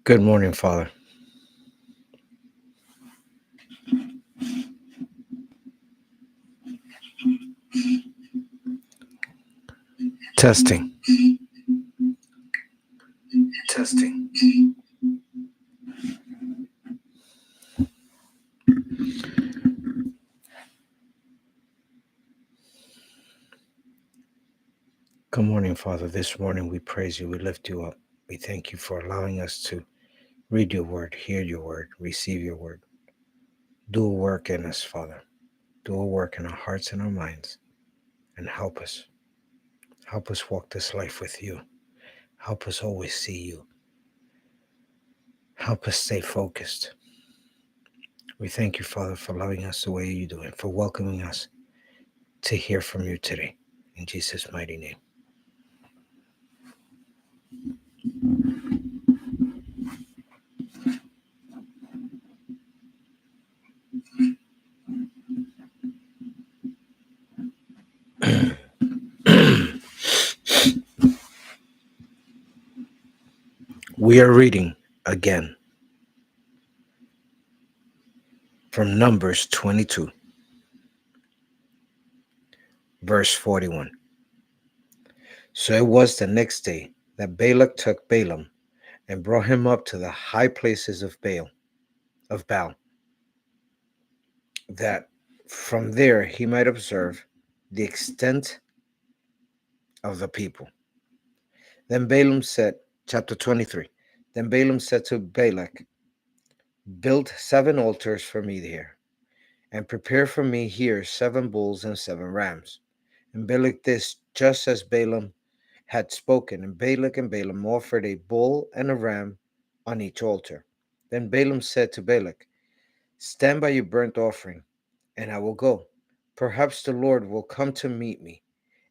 Good morning, Father. Testing. Testing. Good morning, Father. This morning we praise you. We lift you up. We thank you for allowing us to read your word, hear your word, receive your word. Do a work in us, Father. Do a work in our hearts and our minds. And help us. Help us walk this life with you. Help us always see you. Help us stay focused. We thank you, Father, for loving us the way you do and for welcoming us to hear from you today. In Jesus' mighty name. We are reading again from Numbers 22, verse 41. So it was the next day that Balak took Balaam and brought him up to the high places of Baal, that from there he might observe the extent of the people. Then Balaam said, chapter 23, then Balaam said to Balak, build 7 altars for me here, and prepare for me here 7 bulls and 7 rams. And Balak did just as Balaam had spoken, and Balak and Balaam offered a bull and a ram on each altar. Then Balaam said to Balak, stand by your burnt offering, and I will go. Perhaps the Lord will come to meet me,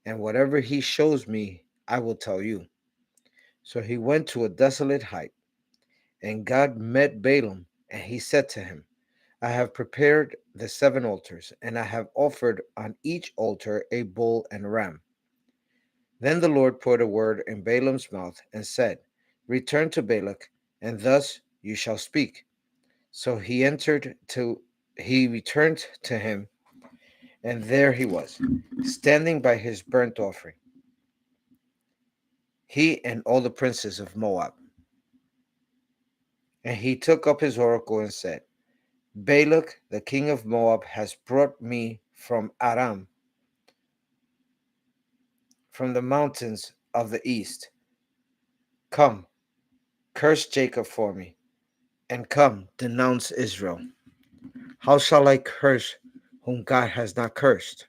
and whatever he shows me, I will tell you. So he went to a desolate height, and God met Balaam, and he said to him, I have prepared the 7 altars, and I have offered on each altar a bull and a ram. Then the Lord put a word in Balaam's mouth and said, return to Balak, and thus you shall speak. So he returned to him, and there he was, standing by his burnt offering, he and all the princes of Moab. And he took up his oracle and said, Balak, the king of Moab, has brought me from Aram, from the mountains of the east. Come, curse Jacob for me, and come, denounce Israel. How shall I curse whom God has not cursed?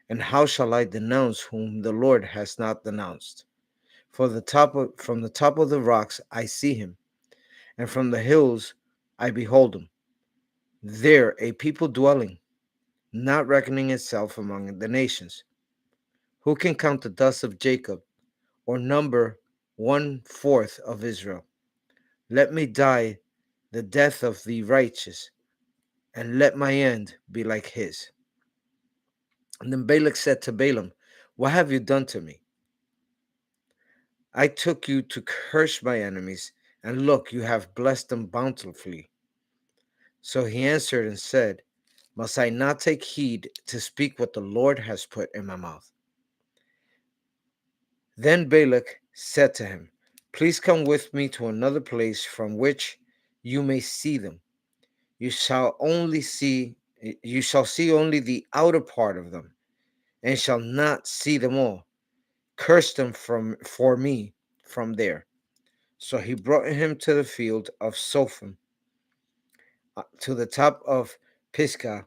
And how shall I denounce whom the Lord has not denounced? From the top of the rocks I see him, and from the hills I behold him. There a people dwelling, not reckoning itself among the nations. Who can count the dust of Jacob, or number 1/4 of Israel? Let me die the death of the righteous, and let my end be like his. And then Balak said to Balaam, what have you done to me? I took you to curse my enemies, and look, you have blessed them bountifully. So he answered and said, must I not take heed to speak what the Lord has put in my mouth? Then Balak said to him, please come with me to another place from which you may see them. You shall see only the outer part of them, and shall not see them all. Curse them for me from there. So he brought him to the field of Sophim, to the top of Pisgah,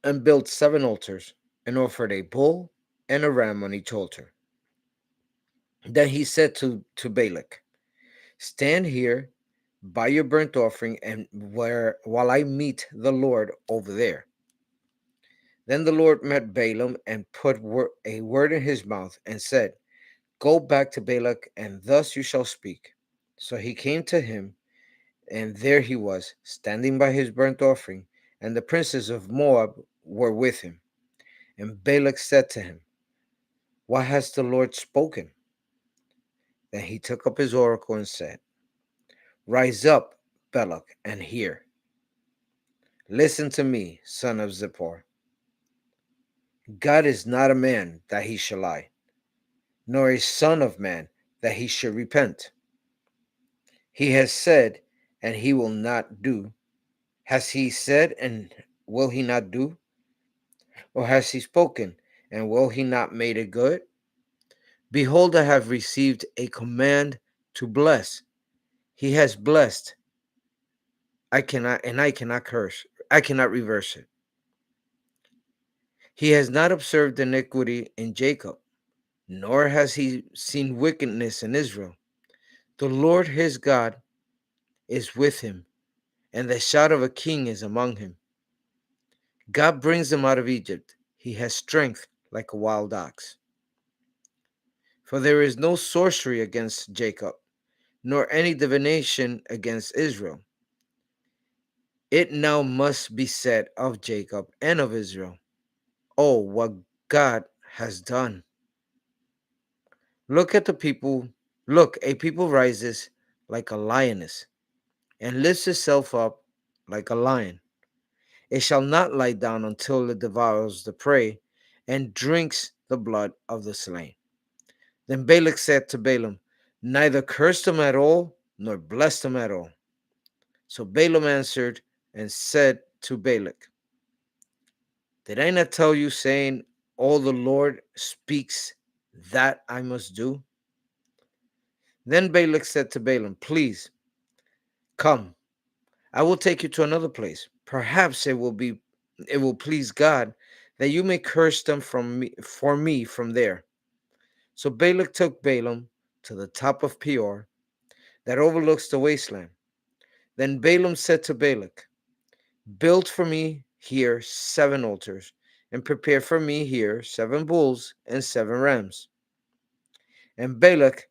and built 7 altars, and offered a bull and a ram on each altar. Then he said to Balak, stand here by your burnt offering, and while I meet the Lord over there. Then the Lord met Balaam and put a word in his mouth and said, go back to Balak, and thus you shall speak. So he came to him, and there he was, standing by his burnt offering, and the princes of Moab were with him. And Balak said to him, what has the Lord spoken? Then he took up his oracle and said, Rise up, Balak, and hear. Listen to me, son of Zippor. God is not a man that he shall lie, nor a son of man that he should repent. He has said, and he will not do. Has he said, and will he not do? Or has he spoken, and will he not make it good? Behold, I have received a command to bless. He has blessed. I cannot curse. I cannot reverse it. He has not observed iniquity in Jacob, nor has he seen wickedness in Israel. The Lord his God is with him, and the shout of a king is among him. God brings him out of Egypt. He has strength like a wild ox. For there is no sorcery against Jacob, nor any divination against Israel. It now must be said of Jacob and of Israel, oh, what God has done. Look at the people. Look, a people rises like a lioness and lifts itself up like a lion. It shall not lie down until it devours the prey and drinks the blood of the slain. Then Balak said to Balaam, neither curse them at all, nor bless them at all. So Balaam answered and said to Balak, did I not tell you, saying, all the Lord speaks that I must do? Then Balak said to Balaam, please, come, I will take you to another place. Perhaps it will please God that you may curse them for me from there. So Balak took Balaam to the top of Peor that overlooks the wasteland. Then Balaam said to Balak, build for me here 7 altars, and prepare for me here 7 bulls and 7 rams. And Balak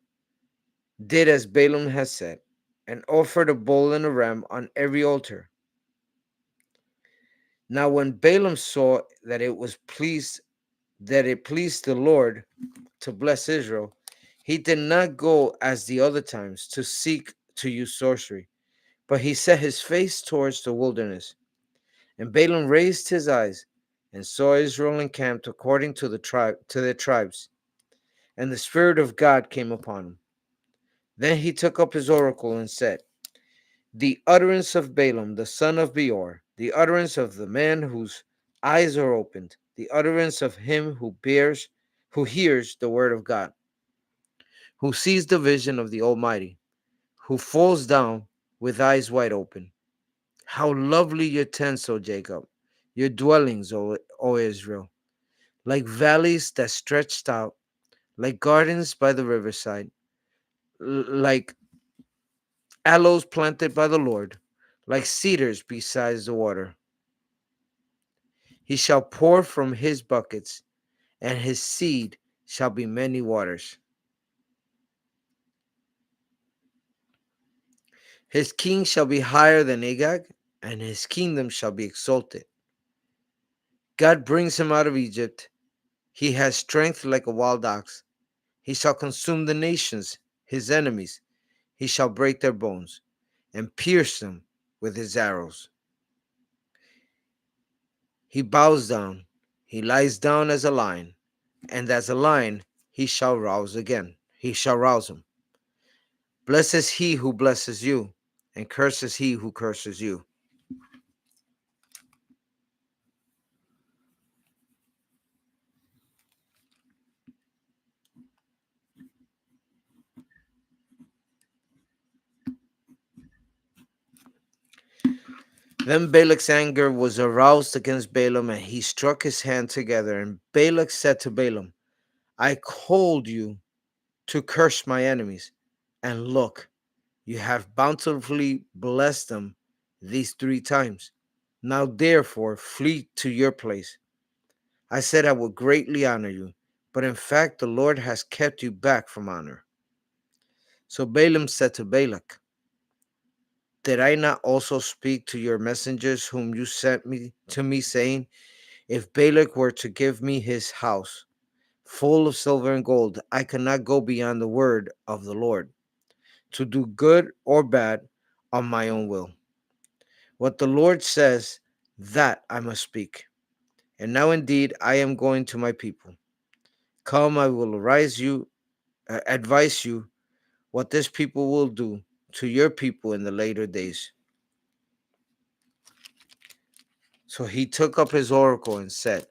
did as Balaam had said, and offered a bull and a ram on every altar. Now when Balaam saw that it pleased the Lord to bless Israel, he did not go as the other times to seek to use sorcery, but he set his face towards the wilderness. And Balaam raised his eyes and saw Israel encamped according to their tribes, and the Spirit of God came upon him. Then he took up his oracle and said, the utterance of Balaam, the son of Beor, the utterance of the man whose eyes are opened, the utterance of him who hears the word of God, who sees the vision of the Almighty, who falls down with eyes wide open. How lovely your tents, O Jacob, your dwellings, O Israel, like valleys that stretched out, like gardens by the riverside, like aloes planted by the Lord, like cedars beside the water. He shall pour from his buckets, and his seed shall be many waters. His king shall be higher than Agag, and his kingdom shall be exalted. God brings him out of Egypt. He has strength like a wild ox. He shall consume the nations, his enemies. He shall break their bones and pierce them with his arrows. He bows down. He lies down as a lion, and as a lion he shall rouse again. He shall rouse him. Blesses he who blesses you, and curses he who curses you. Then Balak's anger was aroused against Balaam, and he struck his hand together. And Balak said to Balaam, I called you to curse my enemies, and look, you have bountifully blessed them these 3 times. Now therefore flee to your place. I said I would greatly honor you, but in fact the Lord has kept you back from honor. So Balaam said to Balak, did I not also speak to your messengers whom you sent me, saying, if Balak were to give me his house full of silver and gold, I could not go beyond the word of the Lord, to do good or bad, on my own will. What the Lord says, that I must speak. And now indeed I am going to my people. Come, I will advise you what this people will do to your people in the later days. So he took up his oracle and said,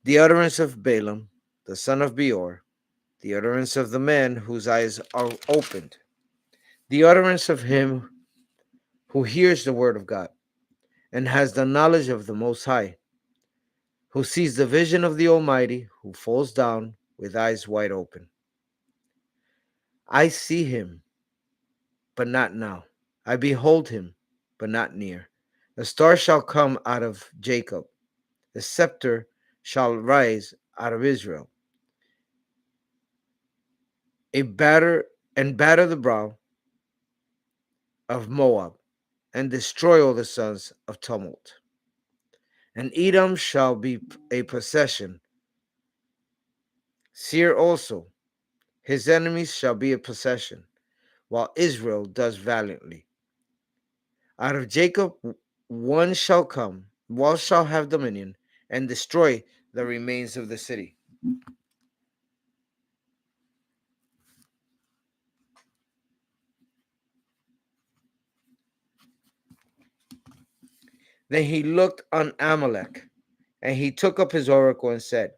the utterance of Balaam, the son of Beor, the utterance of the man whose eyes are opened, the utterance of him who hears the word of God and has the knowledge of the Most High, who sees the vision of the Almighty, who falls down with eyes wide open. I see him, but not now. I behold him, but not near. A star shall come out of Jacob, a scepter shall rise out of Israel, batter the brow of Moab, and destroy all the sons of tumult. And Edom shall be a possession. Seir also, his enemies shall be a possession, while Israel does valiantly. Out of Jacob one shall have dominion, and destroy the remains of the city. Then he looked on Amalek, and he took up his oracle and said,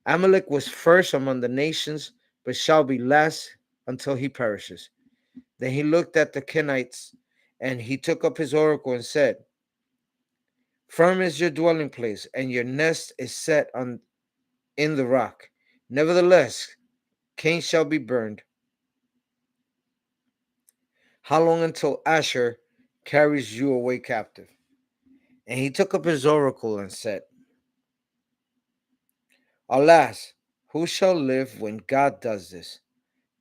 Amalek was first among the nations, but shall be last until he perishes. Then he looked at the Kenites, and he took up his oracle and said, firm is your dwelling place, and your nest is set in the rock. Nevertheless, Cain shall be burned. How long until Asher carries you away captive? And he took up his oracle and said, alas, who shall live when God does this?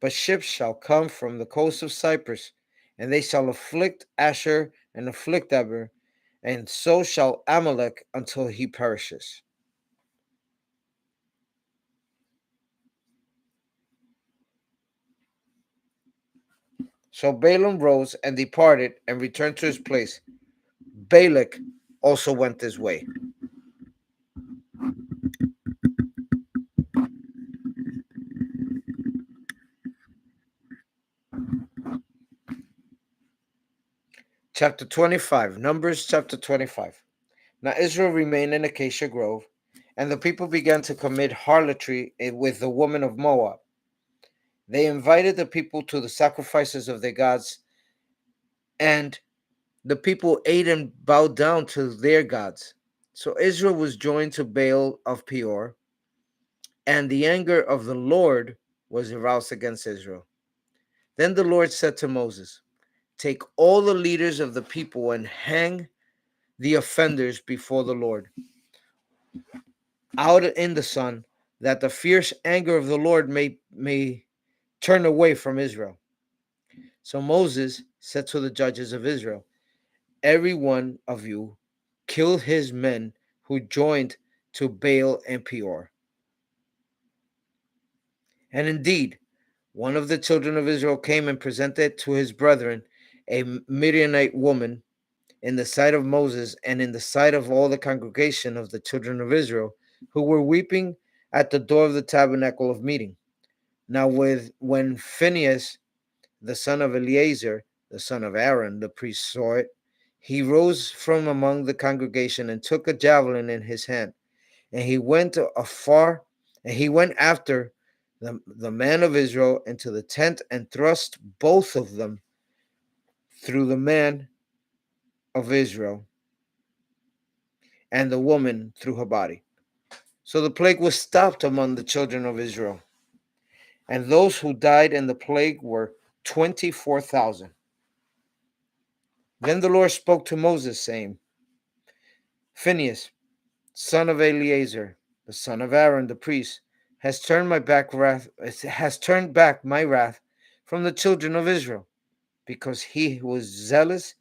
But ships shall come from the coast of Cyprus, and they shall afflict Asher and afflict Eber, and so shall Amalek until he perishes. So Balaam rose and departed and returned to his place. Balak also went his way. Chapter 25, Numbers chapter 25. Now Israel remained in Acacia Grove, and the people began to commit harlotry with the women of Moab. They invited the people to the sacrifices of their gods, and the people ate and bowed down to their gods. So Israel was joined to Baal of Peor, and the anger of the Lord was aroused against Israel. Then the Lord said to Moses, take all the leaders of the people and hang the offenders before the Lord out in the sun, that the fierce anger of the Lord may turn away from Israel. So Moses said to the judges of Israel, every one of you kill his men who joined to Baal and Peor. And indeed, one of the children of Israel came and presented to his brethren a Midianite woman in the sight of Moses and in the sight of all the congregation of the children of Israel, who were weeping at the door of the tabernacle of meeting. Now when Phinehas, the son of Eleazar, the son of Aaron, the priest, saw it, he rose from among the congregation and took a javelin in his hand, and he went afar, and he went after the man of Israel into the tent and thrust both of them through the man of Israel and the woman through her body. So the plague was stopped among the children of Israel, and those who died in the plague were 24,000. Then the Lord spoke to Moses, saying, Phinehas, son of Eleazar, the son of Aaron the priest, has turned back my wrath from the children of Israel, because he was zealous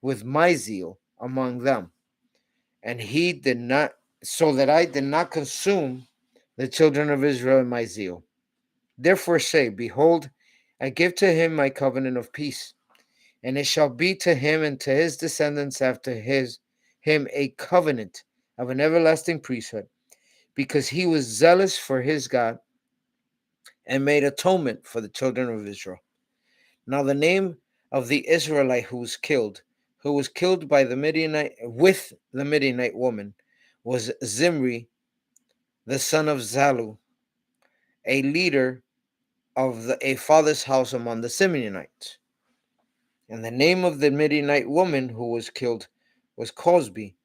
with my zeal among them, and he did not, so that I did not consume the children of Israel in my zeal. Therefore say, behold, I give to him my covenant of peace, And it shall be to him and to his descendants after him a covenant of an everlasting priesthood, because he was zealous for his God and made atonement for the children of Israel. Now the name of the Israelite who was killed by the Midianite with the Midianite woman, was Zimri, the son of Zalu, a leader of a father's house among the Simeonites. And the name of the Midianite woman who was killed was Cosbi,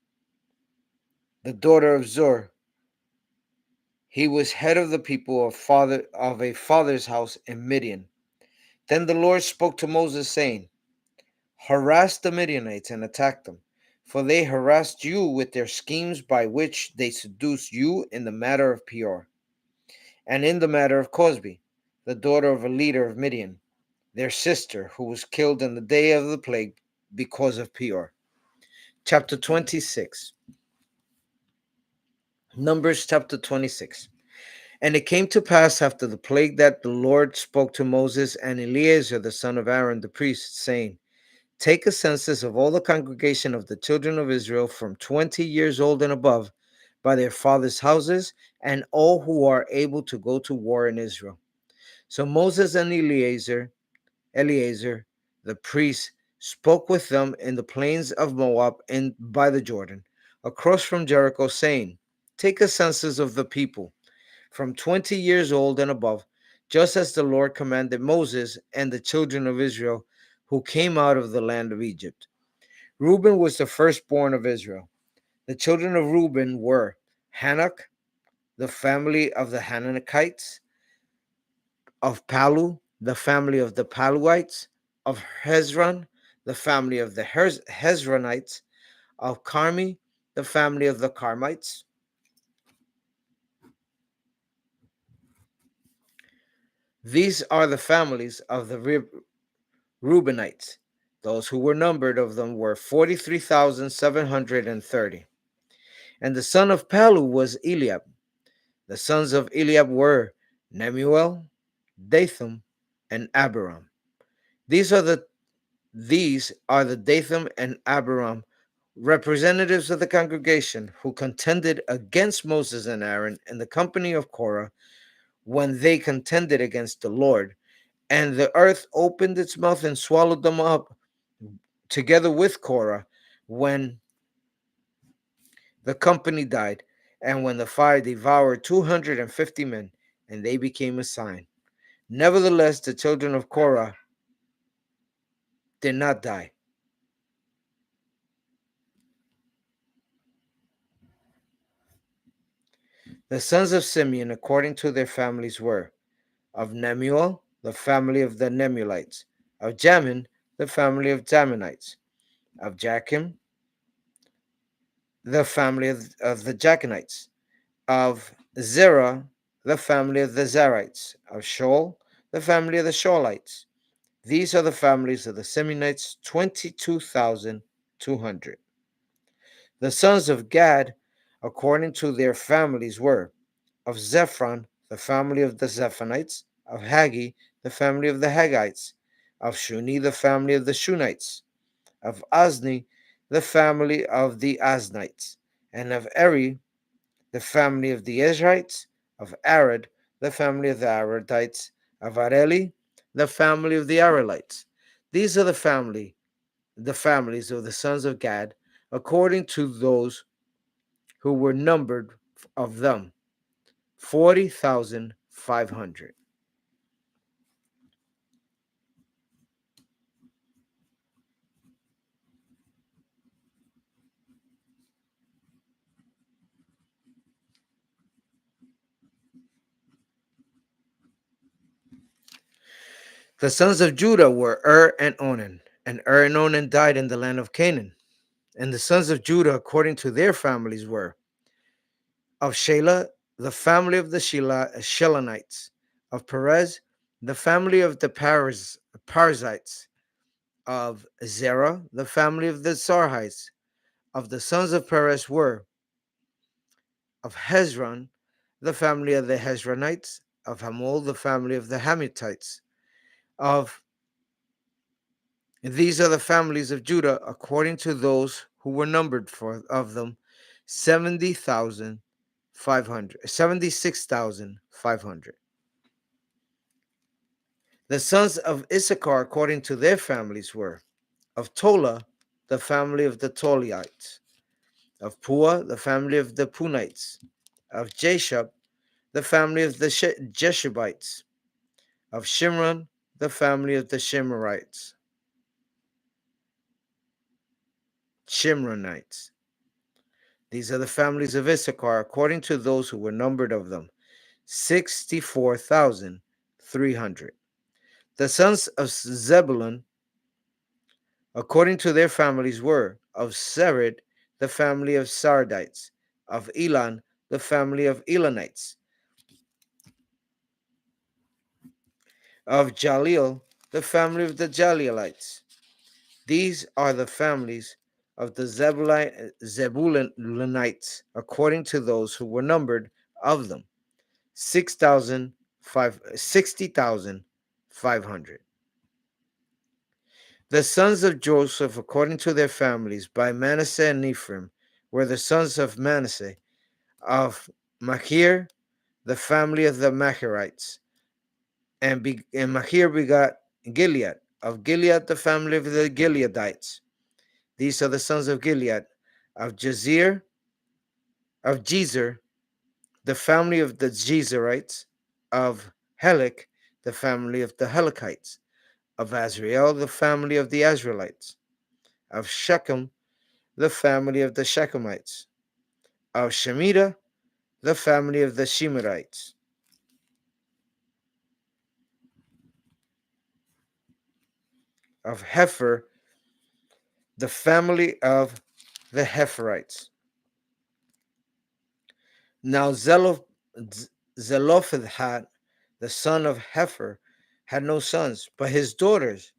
the daughter of Zur. He was head of the people of a father's house in Midian. Then the Lord spoke to Moses, saying, harass the Midianites and attack them, for they harassed you with their schemes by which they seduced you in the matter of Peor, and in the matter of Cosbi, the daughter of a leader of Midian, their sister, who was killed in the day of the plague because of Peor. Chapter 26. Numbers chapter 26. And it came to pass after the plague that the Lord spoke to Moses and Eleazar the son of Aaron the priest, saying, take a census of all the congregation of the children of Israel from 20 years old and above, by their fathers' houses, and all who are able to go to war in Israel. So Moses and Eleazar the priest, spoke with them in the plains of Moab and by the Jordan, across from Jericho, saying, take a census of the people from 20 years old and above, just as the Lord commanded Moses and the children of Israel who came out of the land of Egypt. Reuben was the firstborn of Israel. The children of Reuben were Hanok, the family of the Hanokites; of Palu, the family of the Paluites; of Hezron, the family of the Hezronites; of Carmi, the family of the Carmites. These are the families of the Reubenites. Those who were numbered of them were 43,730. And the son of Palu was Eliab. The sons of Eliab were Nemuel, Dathan, and Abiram. These are the Dathan and Abiram, representatives of the congregation, who contended against Moses and Aaron in the company of Korah when they contended against the Lord. And the earth opened its mouth and swallowed them up together with Korah when the company died, and when the fire devoured 250 men, and they became a sign. Nevertheless, the children of Korah did not die. The sons of Simeon, according to their families, were of Nemuel, the family of the Nemulites; of Jamin, the family of Jaminites; of Jachim, the family of the Jachinites; of Zerah, the family of the Zerites; of Shaul, the family of the Shaulites. These are the families of the Simeonites, 22,200. The sons of Gad, according to their families, were of Zephron, the family of the Zephonites; of Haggi, the family of the Haggites; of Shuni, the family of the Shunites; of Ozni, the family of the Oznites; and of Eri, the family of the Ezrites; of Arad, the family of the Aradites; of Areli, the family of the Arelites. These are the families of the sons of Gad, according to those who were numbered of them, 40,500. The sons of Judah were and Onan, and and Onan died in the land of Canaan. And the sons of Judah, according to their families, were of Shelah, the family of the Shelonites; of Perez, the family of the Parzites; of Zerah, the family of the Zarhites. Of the sons of Perez were of Hezron, the family of the Hezronites; of Hamul, the family of the Hamithites; of These are the families of Judah according to those who were numbered of them, 76,500. The sons of Issachar according to their families were of Tola, the family of the Tolites; of Pua, the family of the Punites; of Jashub, the family of the Jeshubites; of Shimron, the family of the Shimronites. These are the families of Issachar according to those who were numbered of them, 64,300. The sons of Zebulun according to their families were of Sered, the family of Sardites; of Elon, the family of Elonites; of Jaleel, the family of the Jaleelites. These are the families of the Zebulunites according to those who were numbered of them, 60,500. The sons of Joseph according to their families by Manasseh and Ephraim were the sons of Manasseh, of Machir, the family of the Machirites; and Machir begot Gilead; of Gilead, the family of the Gileadites. These are the sons of Gilead, of Jezer, the family of the Jezerites; of Helek, the family of the Helekites; of Azrael, the family of the Azraelites; of Shechem, the family of the Shechemites; of Shemida, the family of the Shemirites; of Hepher, the family of the Hepherites. Now Zelophehad, the son of Hepher, had no sons, but his daughters,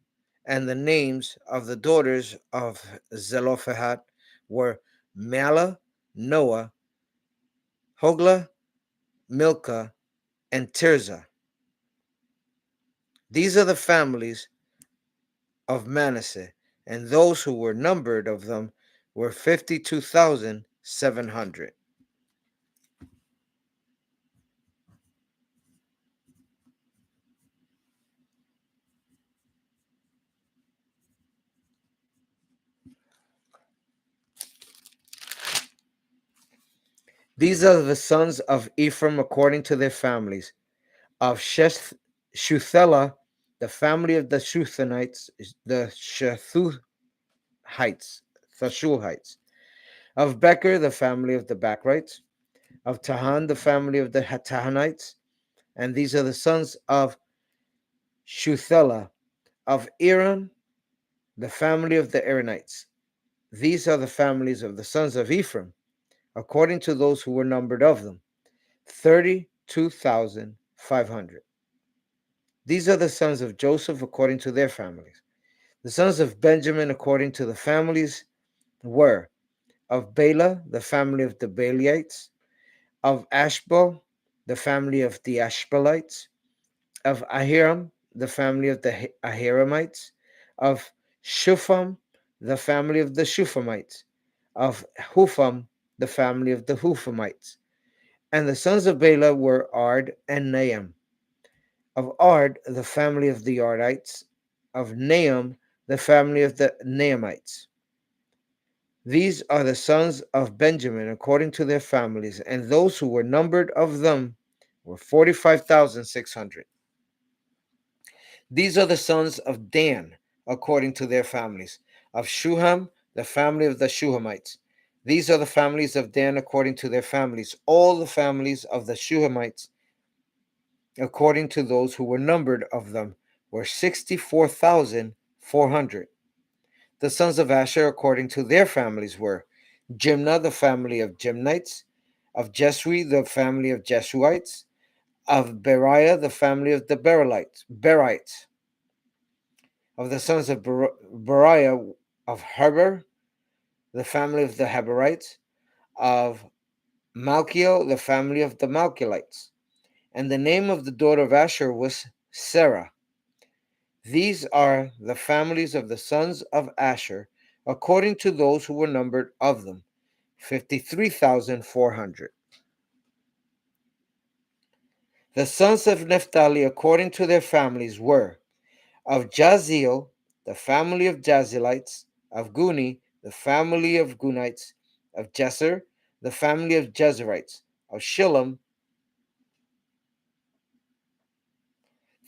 and the names of the daughters of Zelophehad were Mala, Noah, Hoglah, Milcah, and Tirzah. These are the families of Manasseh, and those who were numbered of them were 52,700. These are the sons of Ephraim according to their families: of Shuthelah, the family of the Shuthanites, the Thashuhites; of Becher, the family of the Bachrites; of Tahan, the family of the Tahanites. And these are the sons of Shuthelah; of Aaron, the family of the Aaronites. These are the families of the sons of Ephraim, according to those who were numbered of them, 32,500. These are the sons of Joseph according to their families. The sons of Benjamin according to the families were of Bela, the family of the Baalites; of Ashbel, the family of the Ashbelites; of Ahiram, the family of the Ahiramites; of Shupham, the family of the Shuphamites; of Hupham, the family of the Huphamites. And the sons of Bela were Ard and Nahum; of Ard, the family of the Ardites; of Nahum, the family of the Nahumites. These are the sons of Benjamin according to their families, and those who were numbered of them were 45,600. These are the sons of Dan according to their families: of Shuham, the family of the Shuhamites. These are the families of Dan according to their families, all the families of the Shuhamites according to those who were numbered of them were 64,400. The sons of Asher according to their families were Jimnah, the family of Jimnites; of Jesui, the family of Jesuites; of Beriah, the family of the Berites; of the sons of Beriah, of Heber, the family of the Heberites; of Malchiel, the family of the Malchielites. And the name of the daughter of Asher was Sarah. These are the families of the sons of Asher, according to those who were numbered of them, 53,400. The sons of Naphtali, according to their families, were of Jaziel, the family of Jazelites; of Guni, the family of Gunites; of Jeser, the family of Jezerites; of Shillem,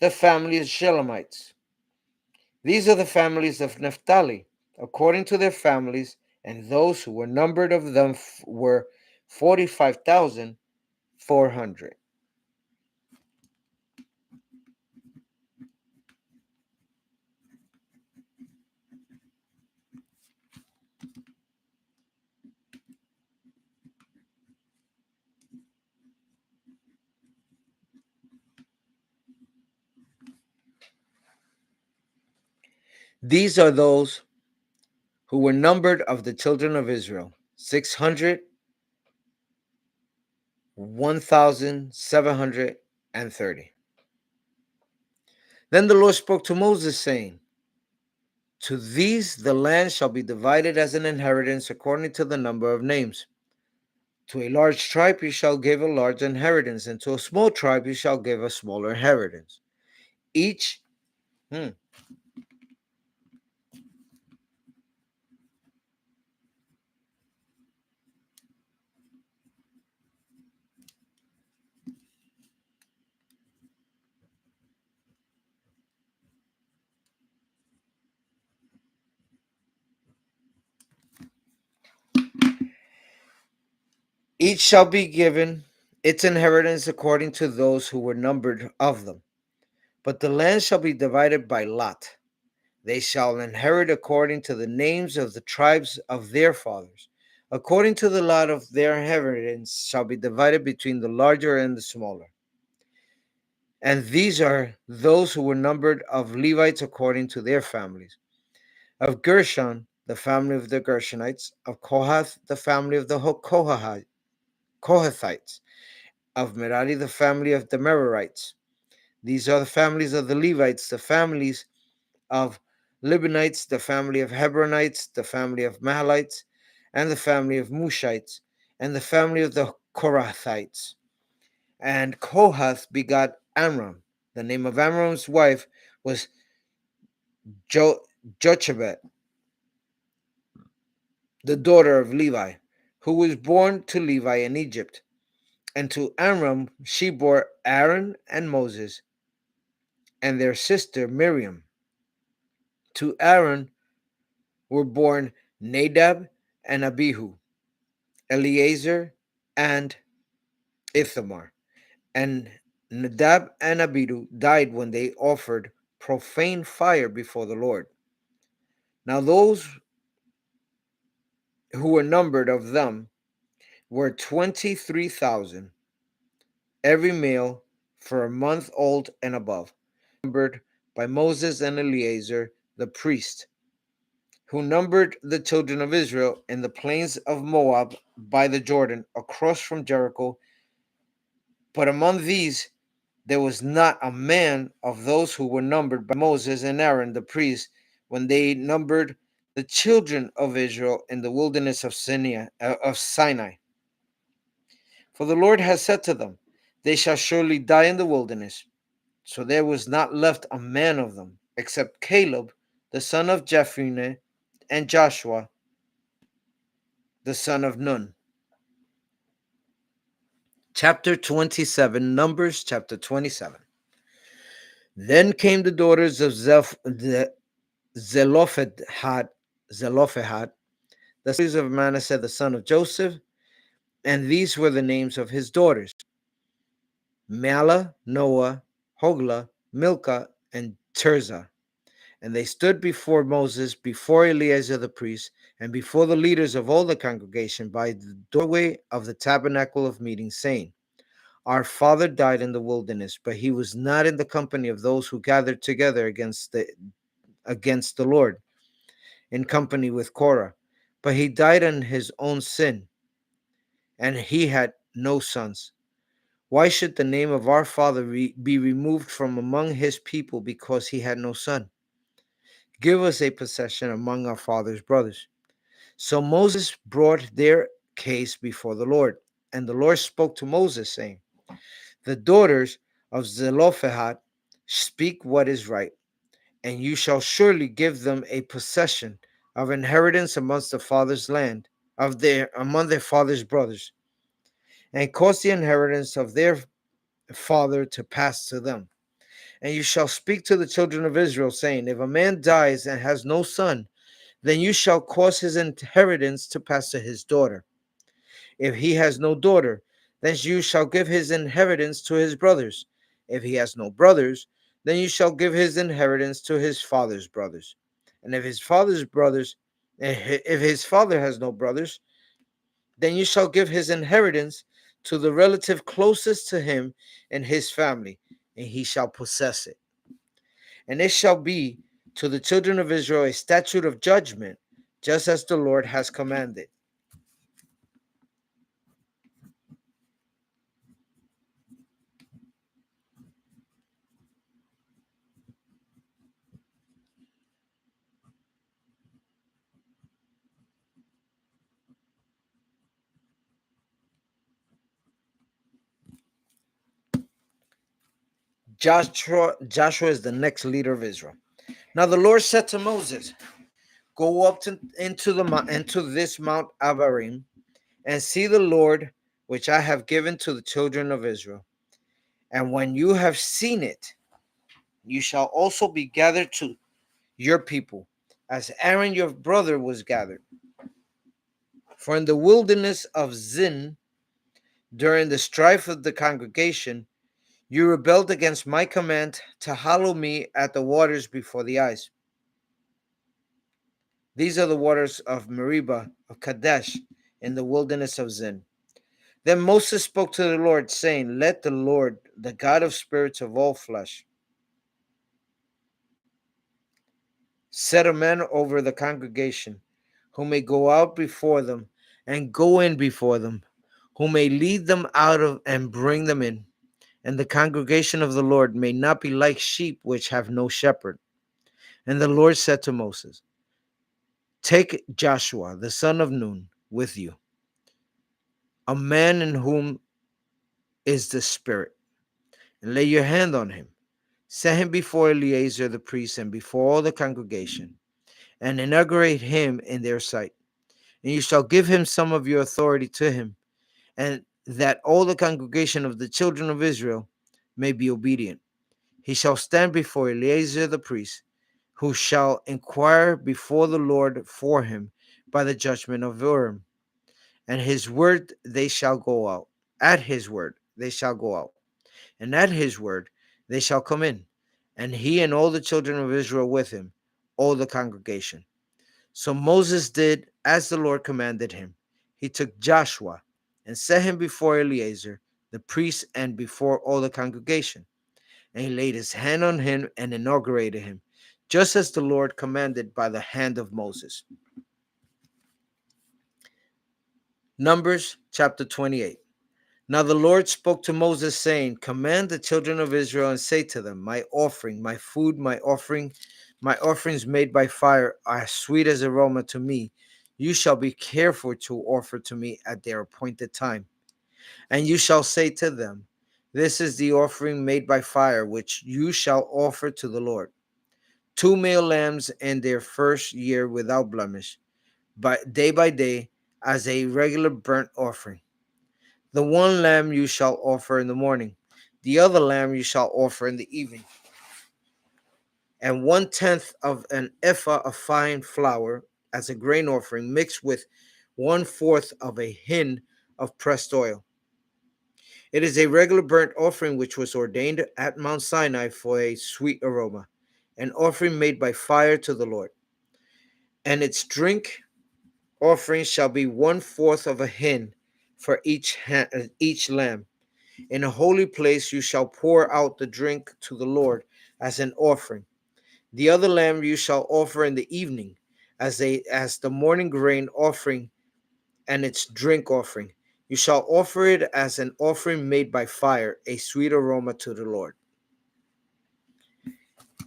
the family of Shillemites. These are the families of Naphtali, according to their families, and those who were numbered of them were 45,400. These are those who were numbered of the children of Israel, 1,730. Then the Lord spoke to Moses, saying, to these the land shall be divided as an inheritance according to the number of names. To a large tribe you shall give a large inheritance, and to a small tribe you shall give a smaller inheritance. Each each shall be given its inheritance according to those who were numbered of them. But the land shall be divided by lot. They shall inherit according to the names of the tribes of their fathers. According to the lot of their inheritance shall be divided between the larger and the smaller. And these are those who were numbered of Levites according to their families. Of Gershon, the family of the Gershonites; of Kohath, the family of the Kohathites; of Merari, the family of the Merarites. These are the families of the Levites, the families of Libanites, the family of Hebronites, the family of Mahalites, and the family of Mushites, and the family of the Korathites. And Kohath begot Amram. The name of Amram's wife was Jochebed, the daughter of Levi, who was born to Levi in Egypt. And to Amram she bore Aaron and Moses, and their sister Miriam. To Aaron were born Nadab and Abihu, Eleazar and Ithamar. And Nadab and Abihu died when they offered profane fire before the Lord. Now those who were numbered of them were 23,000, every male for a month old and above, numbered by Moses and Eleazar the priest, who numbered the children of Israel in the plains of Moab by the Jordan, across from Jericho. But among these there was not a man of those who were numbered by Moses and Aaron the priest, when they numbered the children of Israel in the wilderness of Sinai. For the Lord has said to them, they shall surely die in the wilderness. So there was not left a man of them, except Caleb, the son of Jephunneh, and Joshua, the son of Nun. Chapter 27, Numbers chapter 27. Then came the daughters of Zelophehad, the sons of Manasseh, the son of Joseph, and these were the names of his daughters: Mahlah, Noah, Hoglah, Milcah, and Tirzah. And they stood before Moses, before Eleazar the priest, and before the leaders of all the congregation by the doorway of the tabernacle of meeting, saying, our father died in the wilderness, but he was not in the company of those who gathered together against the Lord, in company with Korah. But he died in his own sin, and he had no sons. Why should the name of our father be removed from among his people because he had no son? Give us a possession among our father's brothers. So Moses brought their case before the Lord. And the Lord spoke to Moses, saying, the daughters of Zelophehad speak what is right, and you shall surely give them a possession of inheritance amongst the father's land, among their father's brothers, and cause the inheritance of their father to pass to them. And you shall speak to the children of Israel, saying, if a man dies and has no son, then you shall cause his inheritance to pass to his daughter. If he has no daughter, then you shall give his inheritance to his brothers. If he has no brothers, then you shall give his inheritance to his father's brothers. And if his father has no brothers, then you shall give his inheritance to the relative closest to him in his family, and he shall possess it. And it shall be to the children of Israel a statute of judgment, just as the Lord has commanded. Joshua is the next leader of Israel. Now the Lord said to Moses, go up into this Mount Abarim and see the Lord, which I have given to the children of Israel. And when you have seen it, you shall also be gathered to your people, as Aaron your brother was gathered. For in the wilderness of Zin, during the strife of the congregation, you rebelled against my command to hallow me at the waters before the eyes. These are the waters of Meribah of Kadesh in the wilderness of Zin. Then Moses spoke to the Lord, saying, let the Lord, the God of spirits of all flesh, set a man over the congregation, who may go out before them and go in before them, who may lead them out of and bring them in. And the congregation of the Lord may not be like sheep which have no shepherd. And the Lord said to Moses, take Joshua, the son of Nun, with you, a man in whom is the Spirit, and lay your hand on him. Set him before Eleazar the priest and before all the congregation, and inaugurate him in their sight. And you shall give him some of your authority to him, and that all the congregation of the children of Israel may be obedient. He shall stand before Eleazar the priest, who shall inquire before the Lord for him by the judgment of Urim. And his word they shall go out. At his word they shall go out. And at his word they shall come in. And he and all the children of Israel with him, all the congregation. So Moses did as the Lord commanded him. He took Joshua and set him before Eleazar, the priest, and before all the congregation. And he laid his hand on him and inaugurated him, just as the Lord commanded by the hand of Moses. Numbers chapter 28. Now the Lord spoke to Moses, saying, command the children of Israel and say to them, my offering, my food, my offerings made by fire are sweet as aroma to me. You shall be careful to offer to me at their appointed time. And you shall say to them, this is the offering made by fire, which you shall offer to the Lord. 2 male lambs in their first year without blemish, by day, as a regular burnt offering. The one lamb you shall offer in the morning, the other lamb you shall offer in the evening. And 1/10 of an ephah of fine flour as a grain offering, mixed with 1/4 of a hin of pressed oil. It is a regular burnt offering which was ordained at Mount Sinai for a sweet aroma, an offering made by fire to the Lord. And its drink offering shall be 1/4 of a hin for each lamb. In a holy place you shall pour out the drink to the Lord as an offering. The other lamb you shall offer in the evening as the morning grain offering and its drink offering. You shall offer it as an offering made by fire, a sweet aroma to the Lord.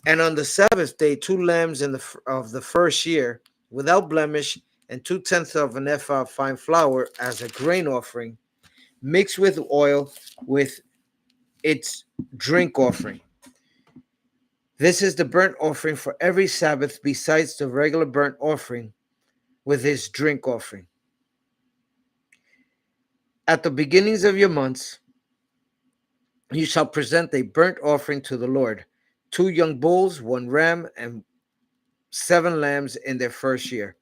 And on the Sabbath day, 2 lambs of the first year, without blemish, and 2/10 of an ephah of fine flour as a grain offering, mixed with oil with its drink offering. This is the burnt offering for every Sabbath, besides the regular burnt offering with his drink offering. At the beginnings of your months, you shall present a burnt offering to the Lord, 2 young bulls, 1 ram, and 7 lambs in their first year,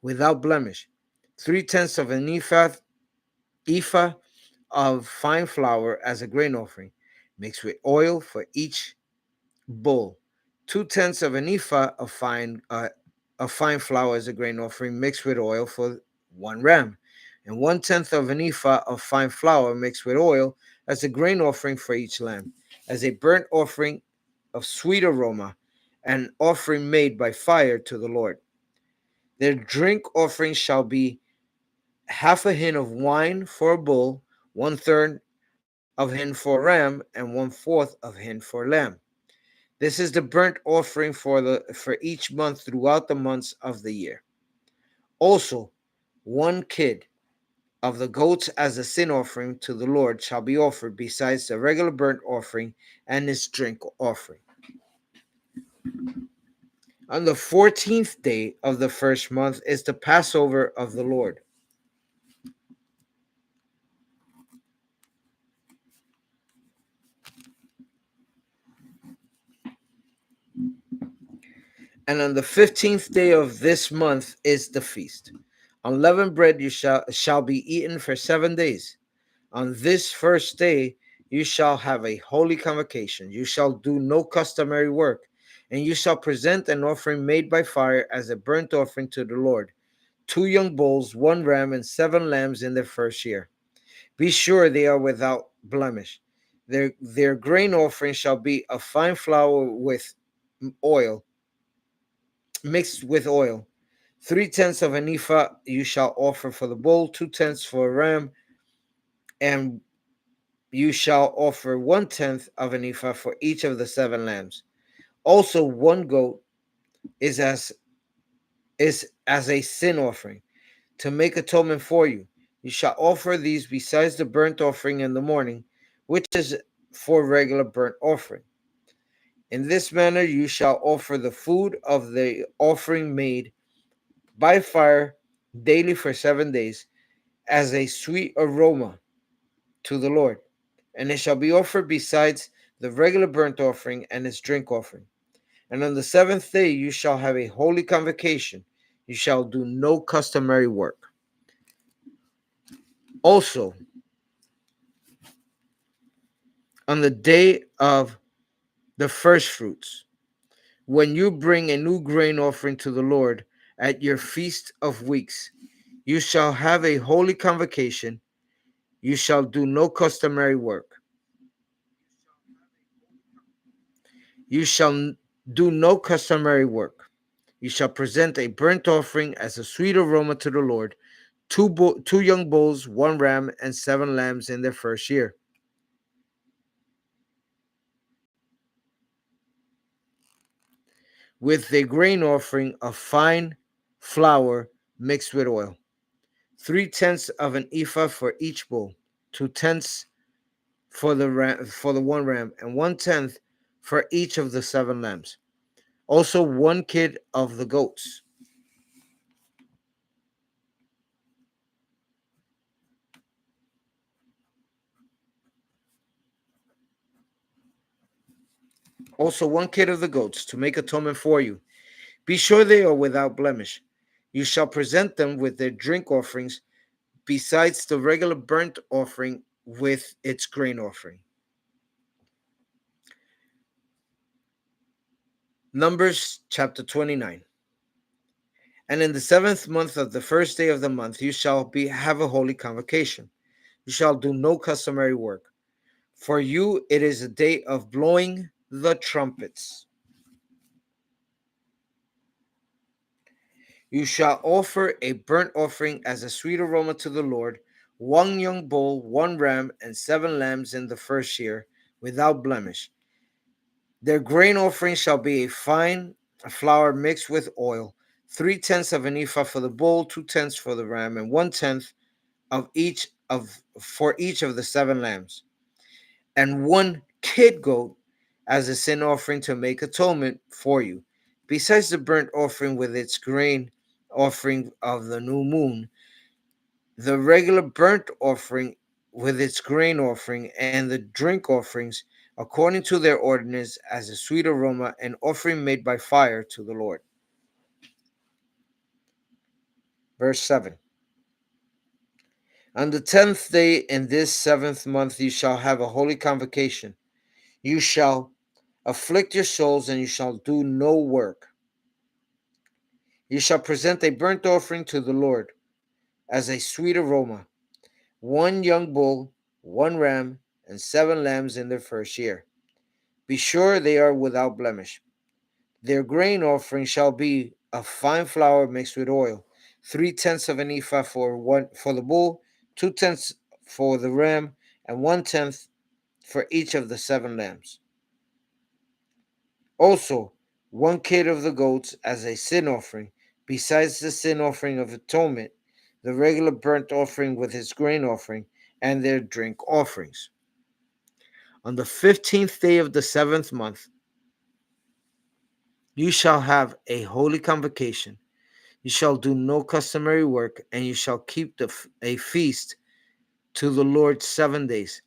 without blemish, 3/10 of an ephah of fine flour as a grain offering, mixed with oil for each bull, 2/10 of an ephah of fine flour as a grain offering, mixed with oil for 1 ram, and 1/10 of an ephah of fine flour mixed with oil as a grain offering for each lamb, as a burnt offering of sweet aroma, an offering made by fire to the Lord. Their drink offering shall be half a hin of wine for a bull, 1/3 of hin for a ram, and 1/4 of hin for a lamb. This is the burnt offering for each month throughout the months of the year. Also, 1 kid of the goats as a sin offering to the Lord shall be offered, besides the regular burnt offering and its drink offering. On the 14th day of the first month is the Passover of the Lord. And on the 15th day of this month is the feast. Unleavened bread you shall be eaten for 7 days. On this first day you shall have a holy convocation. You shall do no customary work, and you shall present an offering made by fire as a burnt offering to the Lord, 2 young bulls, 1 ram, and 7 lambs in their first year. Be sure they are without blemish. Their grain offering shall be of fine flour with oil, mixed with oil. 3/10 of an ephah you shall offer for the bull, 2/10 for a ram, and you shall offer 1/10 of an ephah for each of the 7 lambs. Also, 1 goat is as a sin offering to make atonement for you. You shall offer these besides the burnt offering in the morning, which is for regular burnt offering. In this manner you shall offer the food of the offering made by fire daily for 7 days as a sweet aroma to the Lord. And it shall be offered besides the regular burnt offering and its drink offering. And on the 7th day you shall have a holy convocation. You shall do no customary work. Also, on the day of the first fruits, when you bring a new grain offering to the Lord at your feast of weeks, you shall have a holy convocation. You shall do no customary work. You shall do no customary work. You shall present a burnt offering as a sweet aroma to the Lord, 2 young bulls, 1 ram, and 7 lambs in their first year. With the grain offering of fine flour mixed with oil, 3/10 of an ephah for each bull, 2/10 for the 1 ram, and 1/10 for each of the 7 lambs. Also, 1 kid of the goats. Also, 1 kid of the goats to make atonement for you. Be sure they are without blemish. You shall present them with their drink offerings, besides the regular burnt offering with its grain offering. Numbers chapter 29. And in the 7th month of the first day of the month, you shall have a holy convocation. You shall do no customary work. For you it is a day of blowing the trumpets. You shall offer a burnt offering as a sweet aroma to the Lord, one young bull, one ram, and 7 lambs in the first year, without blemish. Their grain offering shall be a fine flour mixed with oil, 3/10 of an ephah for the bull, 2/10 for the ram, and 1/10 of each of for each of the 7 lambs, and one kid goat as a sin offering to make atonement for you. Besides the burnt offering with its grain offering of the new moon, the regular burnt offering with its grain offering, and the drink offerings according to their ordinance as a sweet aroma, an offering made by fire to the Lord. Verse 7. On the 10th day in this 7th month you shall have a holy convocation. You shall afflict your souls, and you shall do no work. You shall present a burnt offering to the Lord as a sweet aroma, one young bull, one ram, and 7 lambs in their first year. Be sure they are without blemish. Their grain offering shall be of fine flour mixed with oil, 3/10 of an ephah for the bull, 2/10 for the ram, and 1/10 for each of the 7 lambs. Also, one kid of the goats as a sin offering, besides the sin offering of atonement, the regular burnt offering with its grain offering, and their drink offerings. On the 15th day of the 7th month, you shall have a holy convocation. You shall do no customary work, and you shall keep a feast to the Lord 7 days.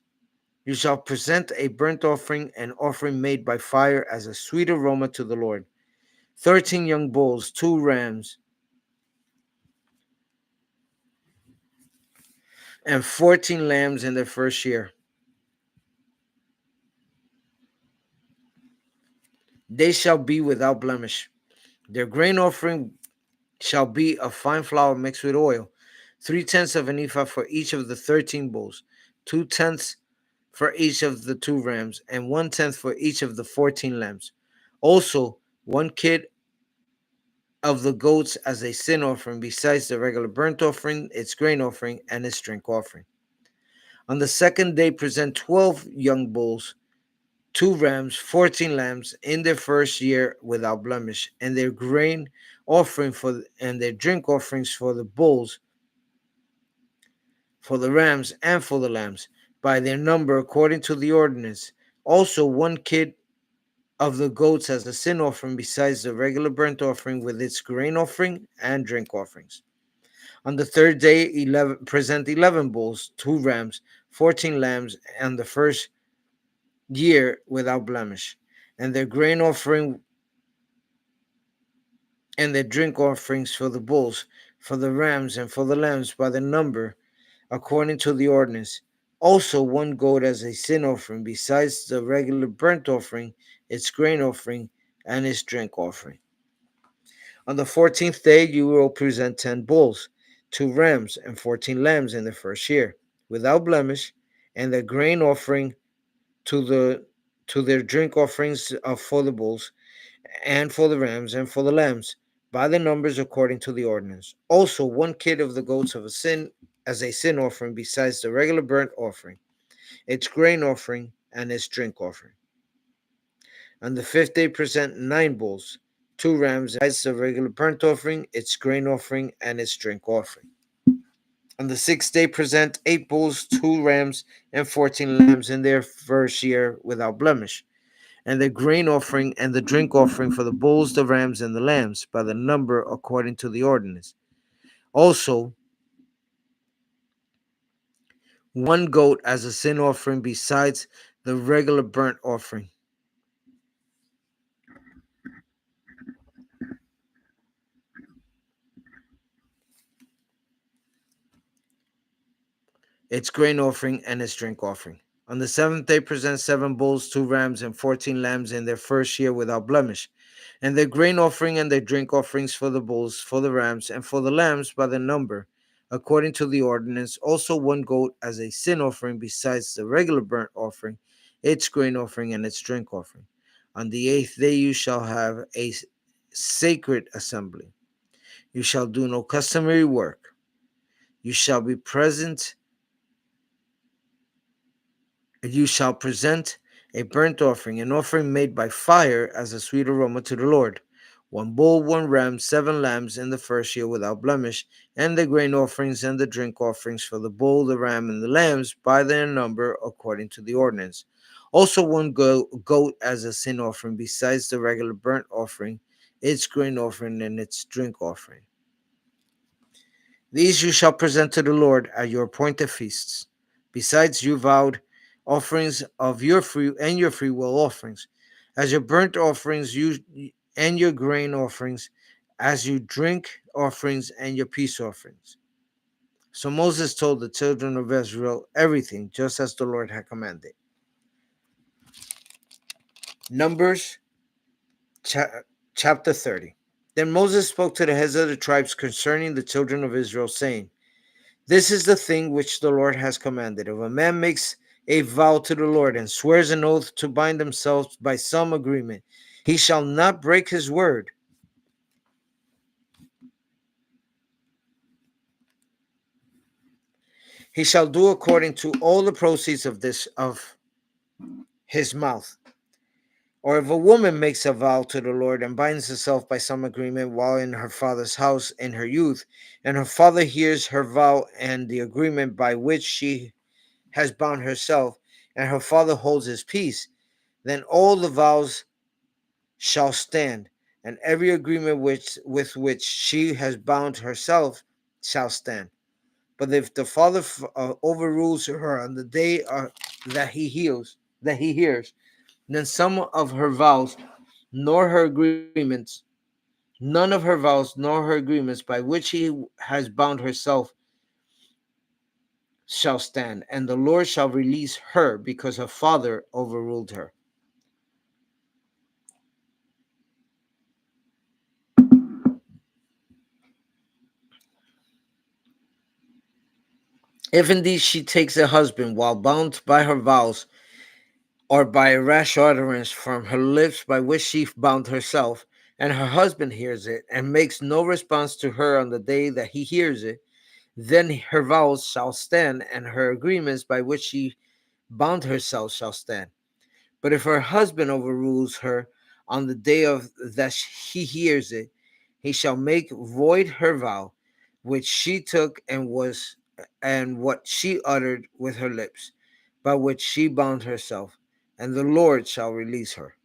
You shall present a burnt offering, an offering made by fire as a sweet aroma to the Lord. 13 young bulls, 2 rams, and 14 lambs in their first year. They shall be without blemish. Their grain offering shall be of fine flour mixed with oil, 3/10 of an ephah for each of the 13 bulls, 2/10 for each of the 2 rams, and 1/10 for each of the 14 lambs. Also, one kid of the goats as a sin offering, besides the regular burnt offering, its grain offering, and its drink offering. On the second day, present 12 young bulls, 2 rams, 14 lambs in their first year without blemish, and their grain offering and their drink offerings for the bulls, for the rams, and for the lambs, by their number according to the ordinance. Also, one kid of the goats as a sin offering, besides the regular burnt offering with its grain offering and drink offerings. On the third day, present 11 bulls, 2 rams, 14 lambs, and the first year without blemish, and their grain offering and their drink offerings for the bulls, for the rams, and for the lambs by the number, according to the ordinance. Also, one goat as a sin offering, besides the regular burnt offering, its grain offering, and its drink offering. On the 14th day, you will present 10 bulls, 2 rams, and 14 lambs in the first year, without blemish, and the grain offering to their drink offerings for the bulls, and for the rams, and for the lambs, by the numbers according to the ordinance. Also, one kid of the goats of a sin as a sin offering, besides the regular burnt offering, its grain offering, and its drink offering. On the 5th day, present 9 bulls, 2 rams, besides the regular burnt offering, its grain offering, and its drink offering. On the 6th day, present 8 bulls, 2 rams, and 14 lambs in their first year without blemish, and the grain offering and the drink offering for the bulls, the rams, and the lambs, by the number according to the ordinance. Also, one goat as a sin offering, besides the regular burnt offering, its grain offering, and its drink offering. On the 7th day, present 7 bulls, 2 rams, and 14 lambs in their first year without blemish, and their grain offering and their drink offerings for the bulls, for the rams, and for the lambs by the number, according to the ordinance. Also, one goat as a sin offering, besides the regular burnt offering, its grain offering, and its drink offering. On the 8th day, you shall have a sacred assembly. You shall do no customary work. You shall be present You shall present a burnt offering, an offering made by fire as a sweet aroma to the Lord. 1 bull, 1 ram, 7 lambs in the first year without blemish, and the grain offerings and the drink offerings for the bull, the ram, and the lambs by their number according to the ordinance. Also 1 goat as a sin offering, besides the regular burnt offering, its grain offering, and its drink offering. These you shall present to the Lord at your appointed feasts. Besides your vowed offerings of your free will offerings, as your burnt offerings and your grain offerings, as your drink offerings and your peace offerings. So Moses told the children of Israel everything just as the Lord had commanded. Numbers chapter 30. Then Moses spoke to the heads of the tribes concerning the children of Israel, saying, This is the thing which the Lord has commanded. If a man makes a vow to the Lord and swears an oath to bind themselves by some agreement, he shall not break his word. He shall do according to all the proceeds of his mouth. Or if a woman makes a vow to the Lord and binds herself by some agreement while in her father's house in her youth, and her father hears her vow and the agreement by which she has bound herself, and her father holds his peace, then all the vows shall stand, and every agreement with which she has bound herself shall stand. But if the father overrules her on the day that he hears, then some of her vows, nor her agreements, none of her vows, nor her agreements by which he has bound herself shall stand, and the Lord shall release her because her father overruled her. If indeed she takes a husband while bound by her vows, or by a rash utterance from her lips by which she bound herself, and her husband hears it, and makes no response to her on the day that he hears it, then her vows shall stand, and her agreements by which she bound herself shall stand. But if her husband overrules her on the day of that he hears it, he shall make void her vow, which she took and what she uttered with her lips, by which she bound herself, and the Lord shall release her.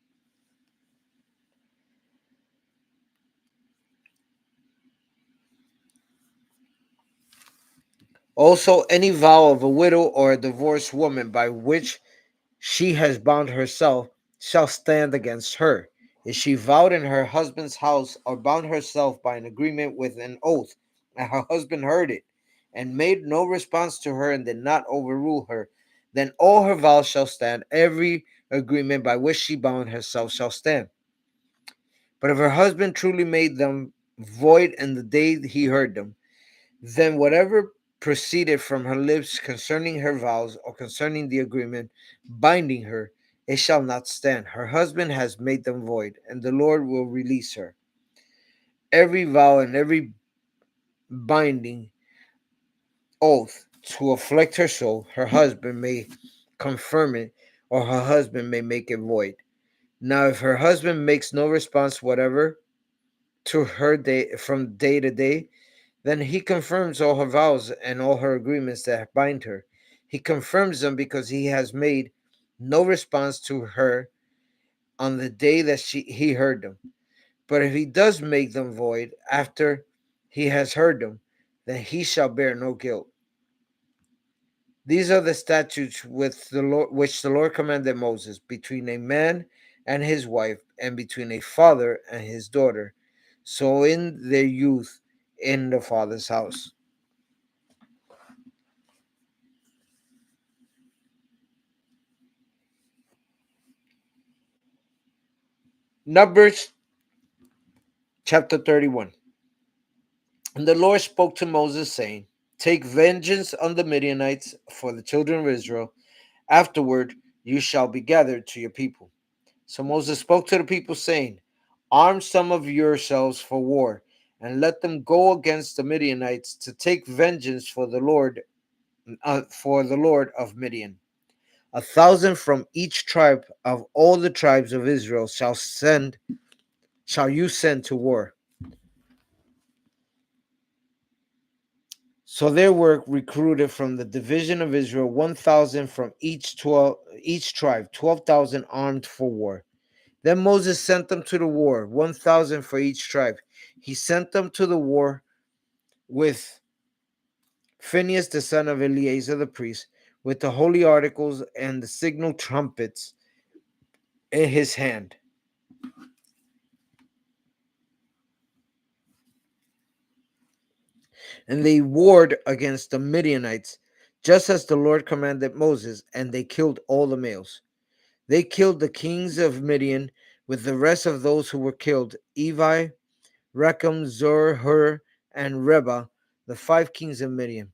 Also, any vow of a widow or a divorced woman by which she has bound herself shall stand against her. If she vowed in her husband's house or bound herself by an agreement with an oath, and her husband heard it, and made no response to her and did not overrule her, then all her vows shall stand. Every agreement by which she bound herself shall stand. But if her husband truly made them void in the day he heard them, then whatever proceeded from her lips concerning her vows or concerning the agreement binding her, it shall not stand. Her husband has made them void, and the Lord will release her. Every vow and every binding oath to afflict her soul, her husband may confirm it, or her husband may make it void. Now, if her husband makes no response whatever to her from day to day, then he confirms all her vows and all her agreements that bind her. He confirms them because he has made no response to her on the day that he heard them. But if he does make them void after he has heard them, then he shall bear no guilt. These are the statutes which the Lord commanded Moses between a man and his wife, and between a father and his daughter, so in their youth in the father's house. Numbers chapter 31. And the Lord spoke to Moses, saying, Take vengeance on the Midianites for the children of Israel. Afterward you shall be gathered to your people. So Moses spoke to the people, saying, Arm some of yourselves for war, and let them go against the Midianites to take vengeance for the Lord of Midian. 1,000 from each tribe of all the tribes of Israel shall you send to war. So there were recruited from the division of Israel 1,000 from each tribe, 12,000 armed for war. Then Moses sent them to the war, 1,000 for each tribe. He sent them to the war with Phinehas the son of Eleazar the priest, with the holy articles and the signal trumpets in his hand. And they warred against the Midianites, just as the Lord commanded Moses, and they killed all the males. They killed the kings of Midian with the rest of those who were killed, Evi, Rechem, Zur, Hur, and Reba, the 5 kings of Midian.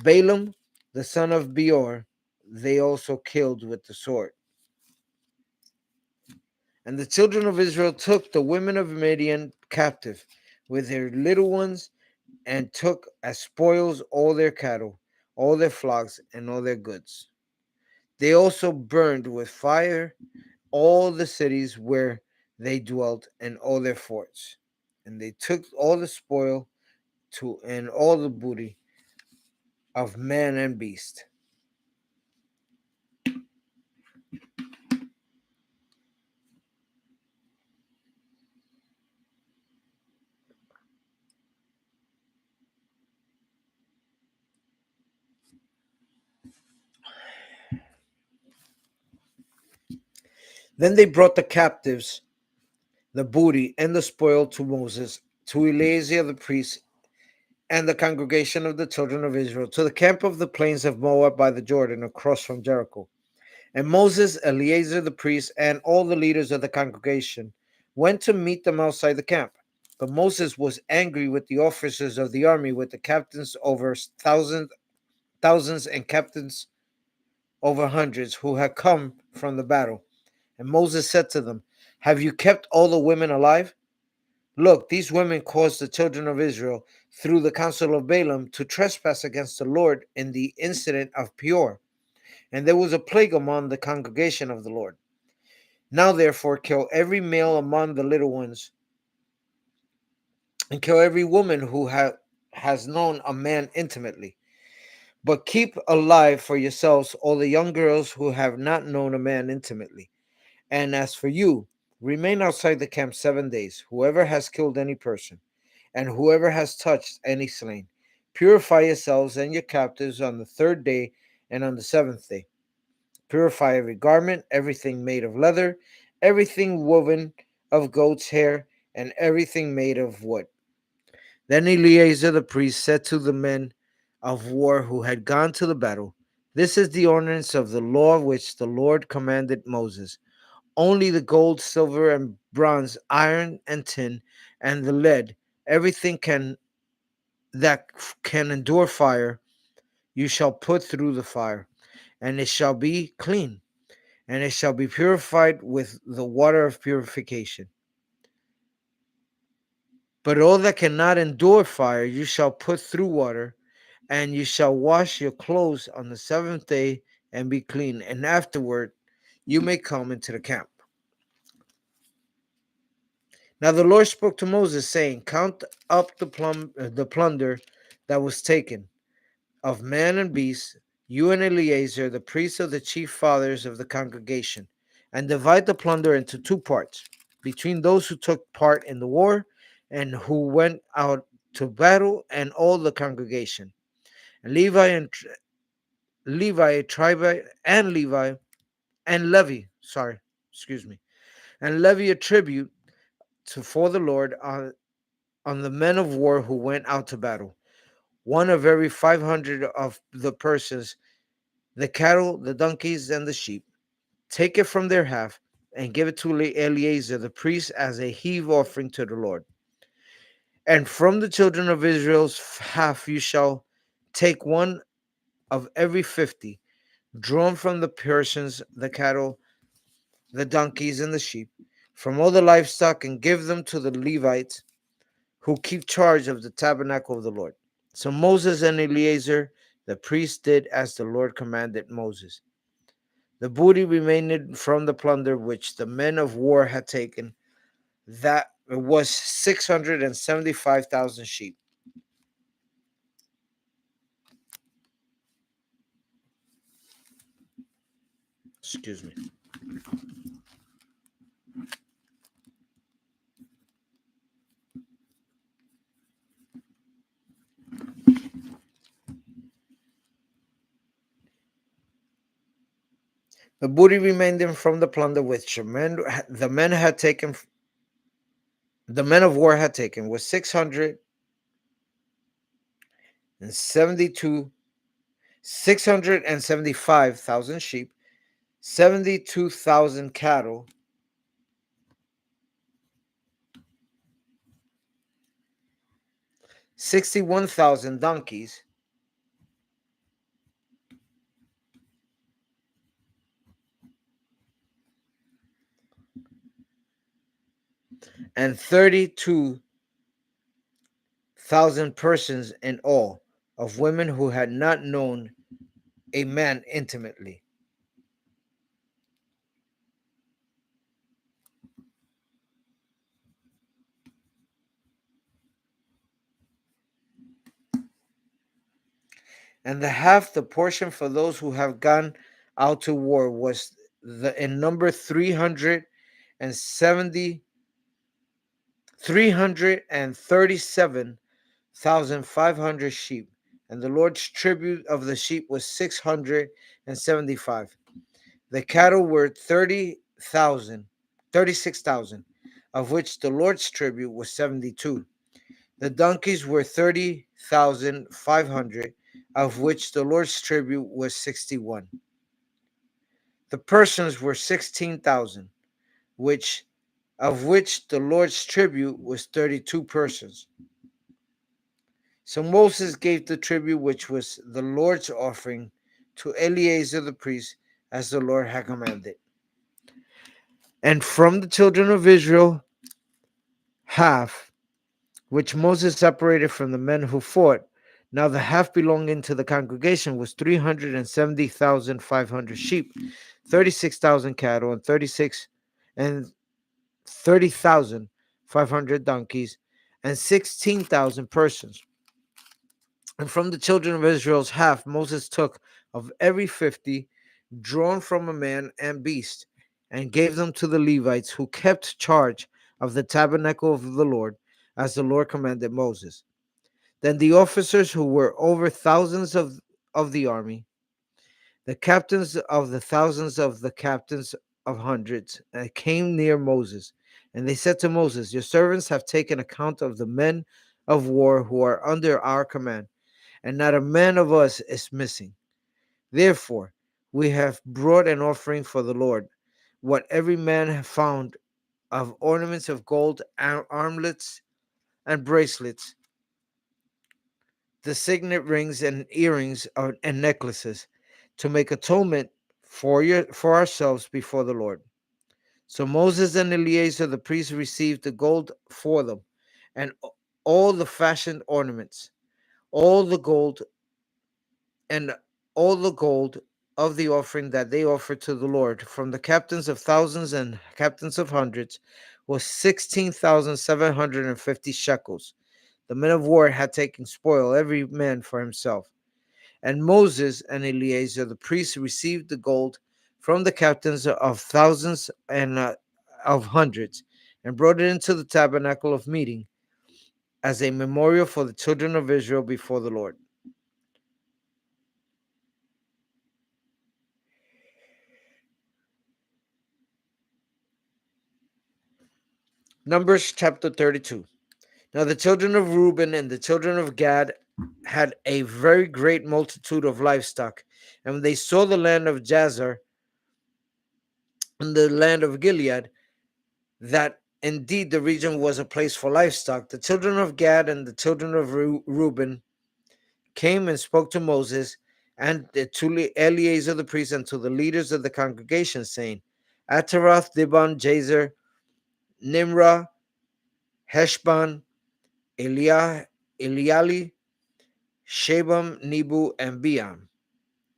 Balaam, the son of Beor, they also killed with the sword. And the children of Israel took the women of Midian captive with their little ones, and took as spoils all their cattle, all their flocks, and all their goods. They also burned with fire all the cities where they dwelt, and all their forts. And they took all the spoil and all the booty of man and beast. Then they brought the captives, the booty, and the spoil to Moses, to Eleazar the priest, and the congregation of the children of Israel, to the camp of the plains of Moab by the Jordan, across from Jericho. And Moses, Eleazar the priest, and all the leaders of the congregation went to meet them outside the camp. But Moses was angry with the officers of the army, with the captains over thousands and captains over hundreds, who had come from the battle. And Moses said to them, "Have you kept all the women alive? Look, these women caused the children of Israel, through the counsel of Balaam, to trespass against the Lord in the incident of Peor. And there was a plague among the congregation of the Lord. Now therefore kill every male among the little ones, and kill every woman who has known a man intimately. But keep alive for yourselves all the young girls who have not known a man intimately. And as for you, remain outside the camp 7 days, whoever has killed any person, and whoever has touched any slain. Purify yourselves and your captives on the 3rd day and on the 7th day. Purify every garment, everything made of leather, everything woven of goat's hair, and everything made of wood." Then Eleazar the priest said to the men of war who had gone to the battle, "This is the ordinance of the law which the Lord commanded Moses. Only the gold, silver, and bronze, iron and tin, and the lead, everything that can endure fire, you shall put through the fire, and it shall be clean, and it shall be purified with the water of purification. But all that cannot endure fire, you shall put through water, and you shall wash your clothes on the 7th day and be clean, and afterward you may come into the camp." Now the Lord spoke to Moses, saying, "Count up the plunder that was taken of man and beast, you and Eleazar, the priest of the chief fathers of the congregation, and divide the plunder into 2 parts, between those who took part in the war and who went out to battle, and all the congregation. And Levi and Levy, and levy a tribute for the Lord on the men of war who went out to battle, one of every 500 of the persons, the cattle, the donkeys, and the sheep. Take it from their half, and give it to Eleazar the priest as a heave offering to the Lord. And from the children of Israel's half you shall take one of every 50, drawn from the persons, the cattle, the donkeys, and the sheep, from all the livestock, and give them to the Levites who keep charge of the tabernacle of the Lord." So Moses and Eleazar the priest did as the Lord commanded Moses. The booty remained from the plunder which the men of war had taken, that was 675,000 sheep. Excuse me. The booty remaining from the plunder which the men had taken, the men of war had taken, was 675,000 sheep, 72,000 cattle, 61,000 donkeys, and 32,000 persons in all, of women who had not known a man intimately. And the portion for those who have gone out to war was in number 337,500 sheep, and the Lord's tribute of the sheep was 675. The cattle were 36,000, of which the Lord's tribute was 72. The donkeys were 30,500, of which the Lord's tribute was 61. The persons were 16,000, of which the Lord's tribute was 32 persons. So Moses gave the tribute which was the Lord's offering to Eleazar the priest, as the Lord had commanded. And from the children of Israel, half, which Moses separated from the men who fought, now the half belonging to the congregation was 370,500 sheep, 36,000 cattle, and 30,500 donkeys, and 16,000 persons. And from the children of Israel's half, Moses took of every 50 drawn from a man and beast, and gave them to the Levites who kept charge of the tabernacle of the Lord, as the Lord commanded Moses. Then the officers who were over thousands of the army, the captains of the thousands of the captains of hundreds, came near Moses. And they said to Moses, your servants have taken account of the men of war who are under our command, and not a man of us is missing. Therefore, we have brought an offering for the Lord, what every man found of ornaments of gold, armlets, and bracelets, the signet rings and earrings and necklaces, to make atonement for ourselves before the Lord. So Moses and Eleazar the priest received the gold for them, and all the fashioned ornaments, all the gold and all the gold of the offering that they offered to the Lord from the captains of thousands and captains of hundreds was 16,750 shekels. The men of war had taken spoil, every man for himself. And Moses and Eleazar the priest received the gold from the captains of thousands and of hundreds, and brought it into the tabernacle of meeting as a memorial for the children of Israel before the Lord. Numbers chapter 32. Now the children of Reuben and the children of Gad had a very great multitude of livestock. And when they saw the land of Jazer and the land of Gilead, that indeed the region was a place for livestock, the children of Gad and the children of Reuben came and spoke to Moses and to Eleazar the priest and to the leaders of the congregation, saying, Ataroth, Dibon, Jazer, Nimrah, Heshbon, Eliali, Shabam, Nebu, and Beam.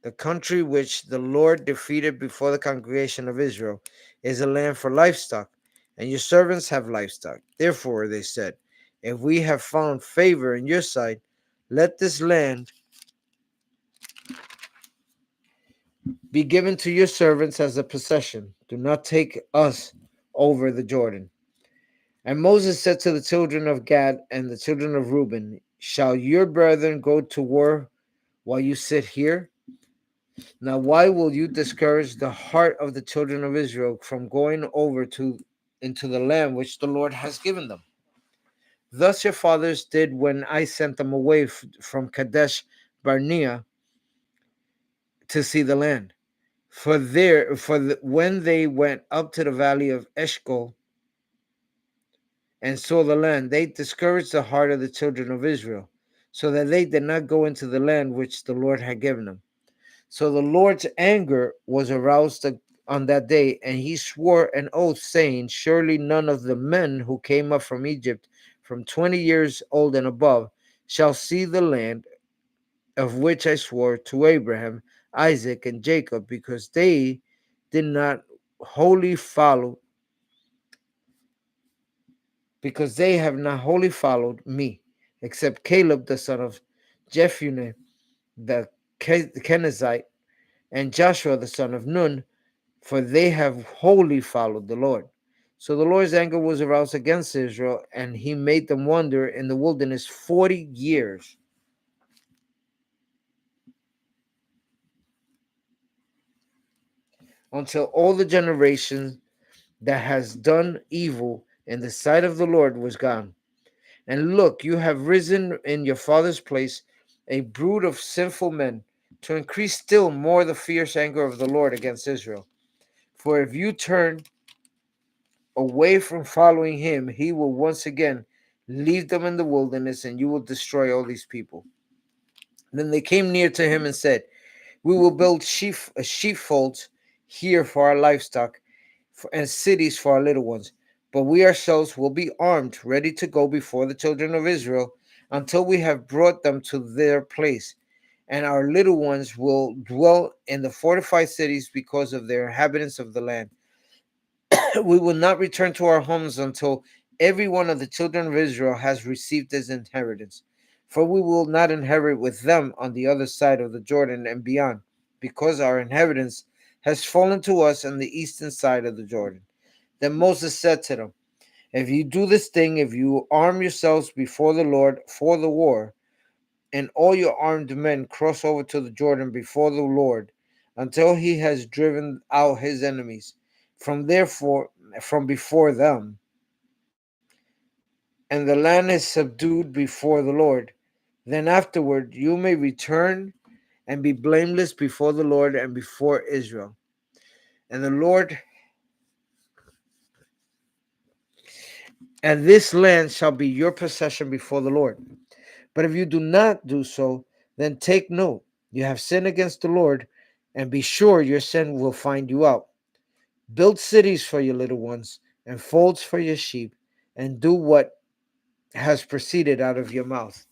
The country which the Lord defeated before the congregation of Israel is a land for livestock, and your servants have livestock. Therefore, they said, if we have found favor in your sight, let this land be given to your servants as a possession. Do not take us over the Jordan. And Moses said to the children of Gad and the children of Reuben, shall your brethren go to war while you sit here? Now, why will you discourage the heart of the children of Israel from going over to into the land which the Lord has given them? Thus your fathers did when I sent them away from Kadesh Barnea to see the land. When they went up to the valley of Eshcol and saw the land, they discouraged the heart of the children of Israel, so that they did not go into the land which the Lord had given them. So the Lord's anger was aroused on that day, and he swore an oath, saying, surely none of the men who came up from Egypt from 20 years old and above shall see the land of which I swore to Abraham, Isaac, and Jacob, because they did not wholly follow, because they have not wholly followed me, except Caleb the son of Jephunneh the Kenizzite, and Joshua the son of Nun, for they have wholly followed the Lord. So the Lord's anger was aroused against Israel, and he made them wander in the wilderness 40 years. Until all the generation that has done evil in the sight of the Lord was gone. And look, you have risen in your father's place a brood of sinful men, to increase still more the fierce anger of the Lord against Israel. For if you turn away from following him, he will once again leave them in the wilderness, and you will destroy all these people. Then they came near to him and said, we will build sheepfolds here for our livestock, and cities for our little ones. But we ourselves will be armed, ready to go before the children of Israel, until we have brought them to their place. And our little ones will dwell in the fortified cities because of their inhabitants of the land. We will not return to our homes until every one of the children of Israel has received his inheritance. For we will not inherit with them on the other side of the Jordan and beyond, because our inheritance has fallen to us on the eastern side of the Jordan. Then Moses said to them, if you do this thing, if you arm yourselves before the Lord for the war, and all your armed men cross over to the Jordan before the Lord, until he has driven out his enemies from before them, and the land is subdued before the Lord, then afterward you may return and be blameless before the Lord and before Israel. And the Lord and this land shall be your possession before the Lord. But if you do not do so, then take note, you have sinned against the Lord, and be sure your sin will find you out. Build cities for your little ones, and folds for your sheep, and do what has proceeded out of your mouth.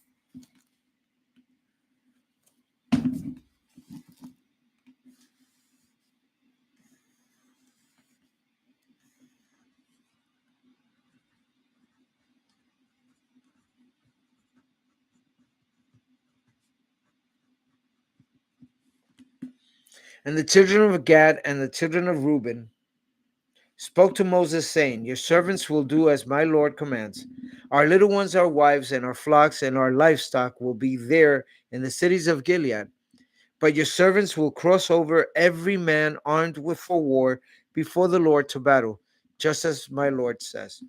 And the children of Gad and the children of Reuben spoke to Moses, saying, your servants will do as my Lord commands. Our little ones, our wives, and our flocks, and our livestock will be there in the cities of Gilead. But your servants will cross over, every man armed with for war, before the Lord to battle, just as my Lord says.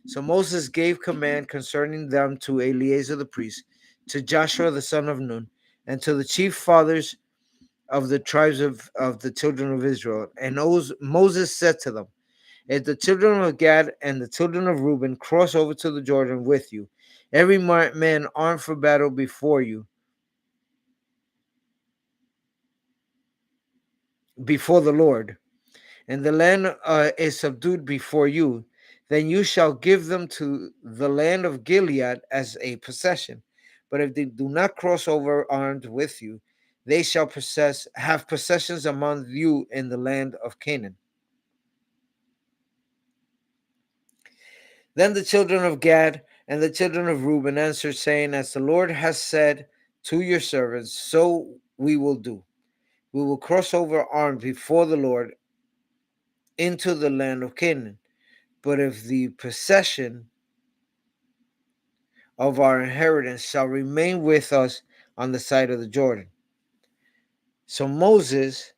So Moses gave command concerning them to Eleazar the priest, to Joshua the son of Nun, and to the chief fathers of the tribes of the children of Israel. And Moses said to them, if the children of Gad and the children of Reuben cross over to the Jordan with you, every man armed for battle before you, before the Lord, and the land is subdued before you, then you shall give them to the land of Gilead as a possession. But if they do not cross over armed with you, They shall have possessions among you in the land of Canaan. Then the children of Gad and the children of Reuben answered, saying, as the Lord has said to your servants, so we will do. We will cross over armed before the Lord into the land of Canaan. But if the possession of our inheritance shall remain with us on the side of the Jordan. So Moses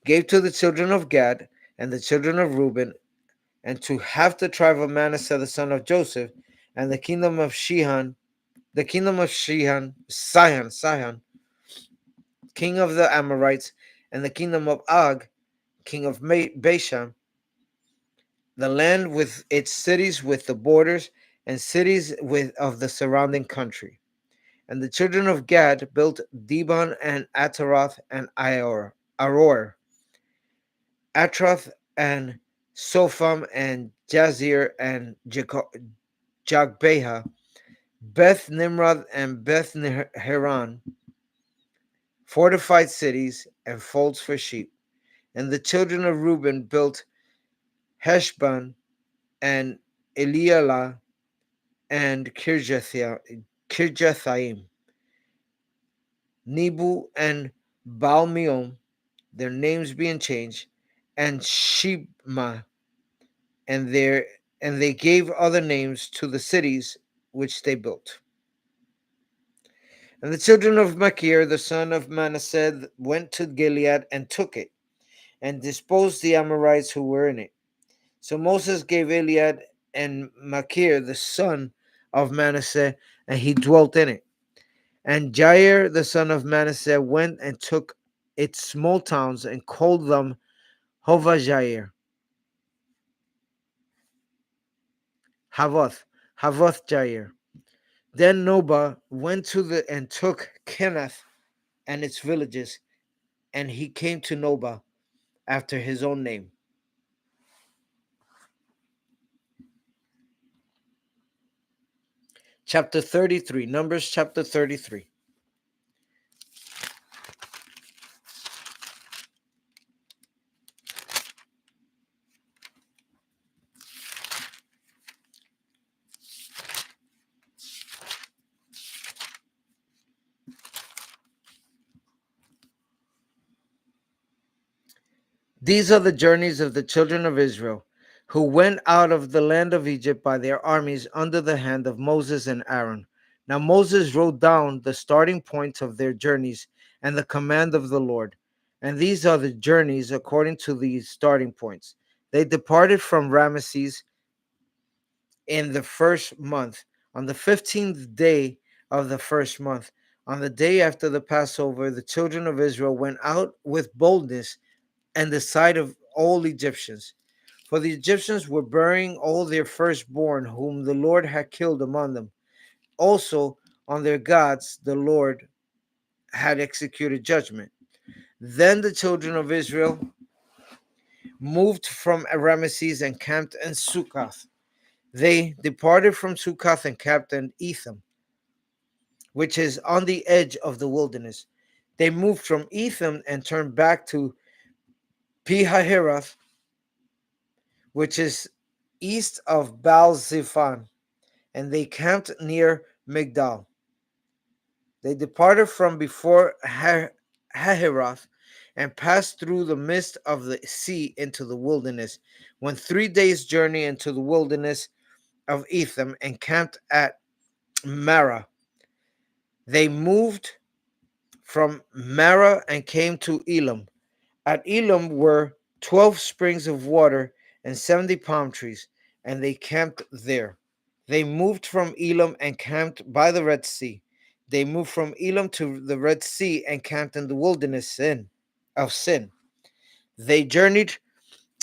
gave to the children of Gad and the children of Reuben, and to half the tribe of Manasseh the son of Joseph, and the kingdom of Sihon, Sihon, king of the Amorites, and the kingdom of Og, king of Bashan, the land with its cities, with the borders and cities of the surrounding country. And the children of Gad built Dibon and Ataroth and Aror, Atroth and Sopham and Jazir and Jogbeha, Beth Nimrod and Beth Haran, fortified cities and folds for sheep. And the children of Reuben built Heshbon and Elialah and Kirjathaim, Nebu and Baalmeon, their names being changed, and Shibma, and they gave other names to the cities which they built. And the children of Machir, the son of Manasseh, went to Gilead and took it, and disposed the Amorites who were in it. So Moses gave Gilead and Machir, the son of Manasseh, and he dwelt in it. And Jair, the son of Manasseh, went and took its small towns and called them Havoth Jair. Then Noba went and took Kenath and its villages, and he came to Noba after his own name. Chapter 33, Numbers chapter 33. These are the journeys of the children of Israel, who went out of the land of Egypt by their armies under the hand of Moses and Aaron. Now Moses wrote down the starting points of their journeys and the command of the Lord. And these are the journeys according to these starting points. They departed from Ramesses in the first month, on the 15th day of the first month. On the day after the Passover, the children of Israel went out with boldness and the sight of all Egyptians. For the Egyptians were burying all their firstborn, whom the Lord had killed among them. Also on their gods the Lord had executed judgment. Then the children of Israel moved from Ramesses and camped in Succoth. They departed from Succoth and camped in Etham, which is on the edge of the wilderness. They moved from Etham and turned back to Pihahiroth, which is east of Baal-Zephon, and they camped near Migdal. They departed from before Hahiroth and passed through the midst of the sea into the wilderness, went 3 days' journey into the wilderness of Etham and camped at Marah. They moved from Marah and came to Elam. At Elam were 12 springs of water and 70 palm trees, and they camped there. They moved from Elam and camped by the Red Sea. They moved from Elam to the Red Sea and camped in the wilderness of Sin. They journeyed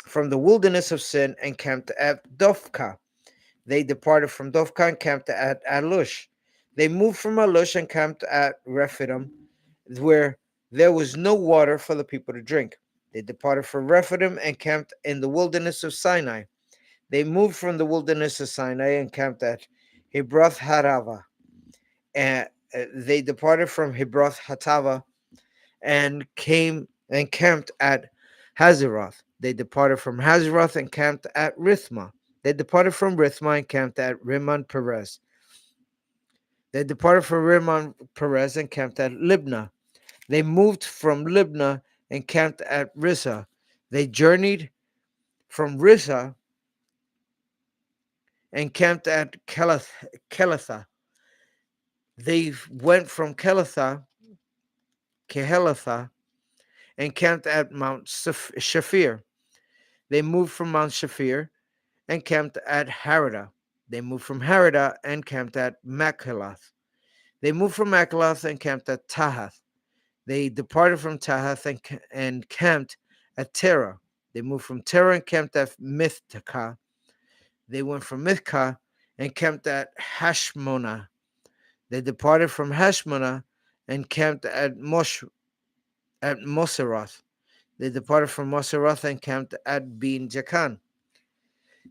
from the wilderness of Sin and camped at Dophkah. They departed from Dophkah and camped at Alush. They moved from Alush and camped at Rephidim, where there was no water for the people to drink. They departed from Rephidim and camped in the wilderness of Sinai. They moved from the wilderness of Sinai and camped at Hebroth Harava. they departed from Hebroth Hatava and came and camped at Hazeroth. They departed from Hazeroth and camped at Rithma. They departed from Rithma and camped at Rimmon Perez. They departed from Rimmon Perez and camped at Libnah. They moved from Libnah and camped at Rissa. They journeyed from Rissa and camped at Kelatha. They went from Kehelatha, and camped at Mount Shafir. They moved from Mount Shafir and camped at Harada. They moved from Harada and camped at Machalath. They moved from Machalath and camped at Tahath. They departed from Tahath and camped at Terah. They moved from Terah and camped at Mithkah. They went from Mithkah and camped at Hashmonah. They departed from Hashmonah and camped at Moseroth. They departed from Moseroth and camped at Ben Jakan.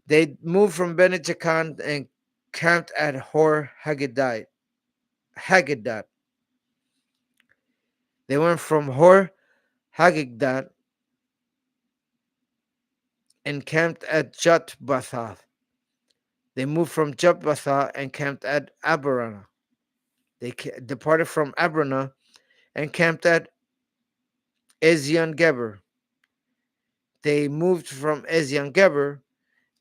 They moved from Ben Jakan and camped at Hor Haggadah. They went from Hor Haggadah and camped at Jotbatha. They moved from Jotbatha and camped at Abrana. They departed from Abrana and camped at Ezion Geber. They moved from Ezion Geber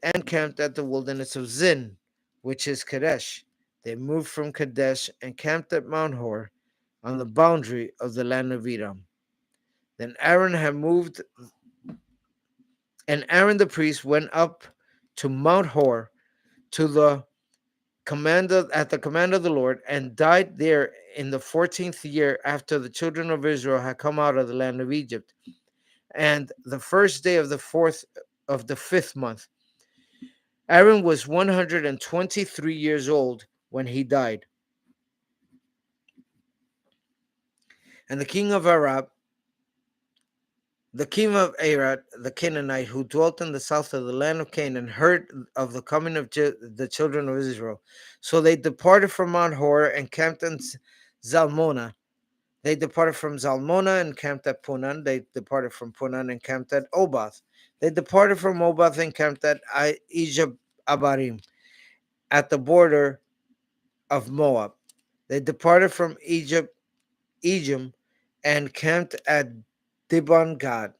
and camped at the wilderness of Zin, which is Kadesh. They moved from Kadesh and camped at Mount Hor on the boundary of the land of Edom. Then Aaron had moved, and Aaron the priest went up to Mount Hor to the at the command of the Lord, and died there in the 14th year after the children of Israel had come out of the land of Egypt, and the first day of the fifth month. Aaron was 123 years old when he died. And the king of Arad, the Canaanite, who dwelt in the south of the land of Canaan, heard of the coming of the children of Israel. So they departed from Mount Hor and camped in Zalmonah. They departed from Zalmonah and camped at Punan. They departed from Punan and camped at Obath. They departed from Obath and camped at Abarim, at the border of Moab. They departed from Egypt, and camped at Dibon Gad.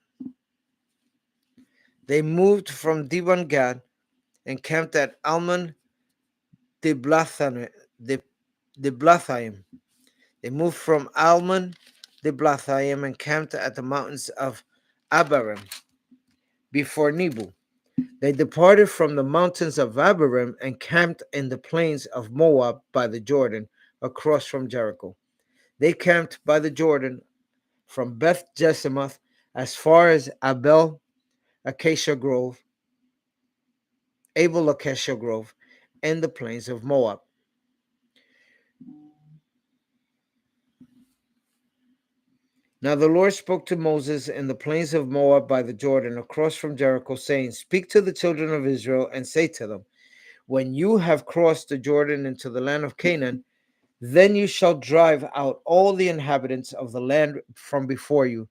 They moved from Dibon Gad and camped at Almon Diblathaim. They moved from Almon Diblathaim and camped at the mountains of Abarim before Nebo. They departed from the mountains of Abarim and camped in the plains of Moab by the Jordan, across from Jericho. They camped by the Jordan from Beth Jesimoth as far as Abel Acacia Grove, and the plains of Moab. Now the Lord spoke to Moses in the plains of Moab by the Jordan, across from Jericho, saying, Speak to the children of Israel and say to them, When you have crossed the Jordan into the land of Canaan, then you shall drive out all the inhabitants of the land from before you.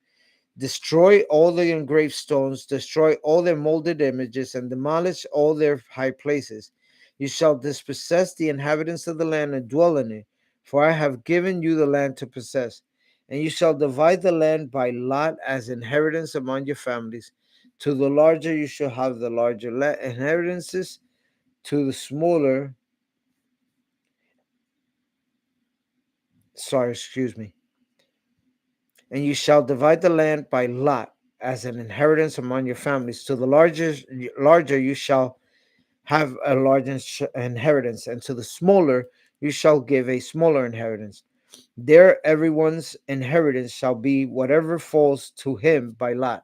Destroy all the engraved stones, destroy all their molded images, and demolish all their high places. You shall dispossess the inhabitants of the land and dwell in it, for I have given you the land to possess. And you shall divide the land by lot as inheritance among your families. To the larger you shall have the larger inheritances, to the smaller, and you shall divide the land by lot as an inheritance among your families. To the larger you shall have a large inheritance, and to the smaller you shall give a smaller inheritance. There everyone's inheritance shall be whatever falls to him by lot.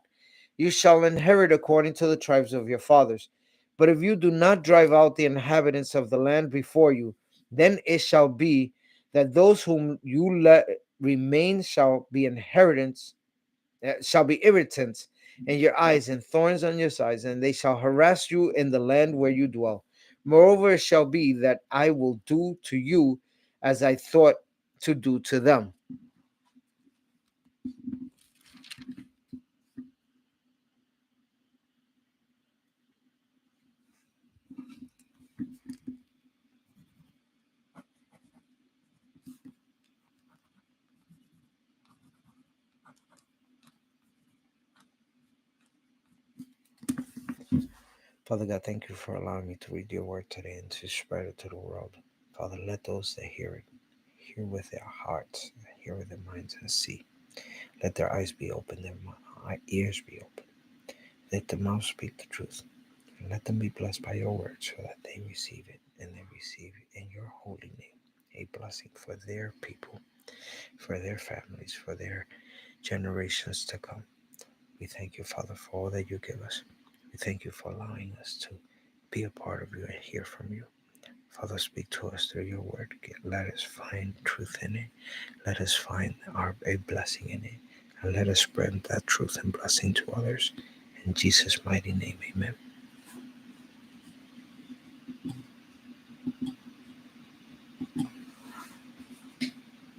You shall inherit according to the tribes of your fathers. But if you do not drive out the inhabitants of the land before you, then it shall be that those whom you let remain shall be irritants in your eyes and thorns on your sides, and they shall harass you in the land where you dwell. Moreover, it shall be that I will do to you as I thought to do to them. Father God, thank you for allowing me to read your word today and to spread it to the world. Father, let those that hear it hear with their hearts, hear with their minds, and see. Let their eyes be open, their ears be open. Let the mouth speak the truth. And let them be blessed by your word so that they receive it and they receive it in your holy name. A blessing for their people, for their families, for their generations to come. We thank you, Father, for all that you give us. We thank you for allowing us to be a part of you and hear from you. Father, speak to us through your word. Let us find truth in it. Let us find a blessing in it. And let us spread that truth and blessing to others. In Jesus' mighty name, amen.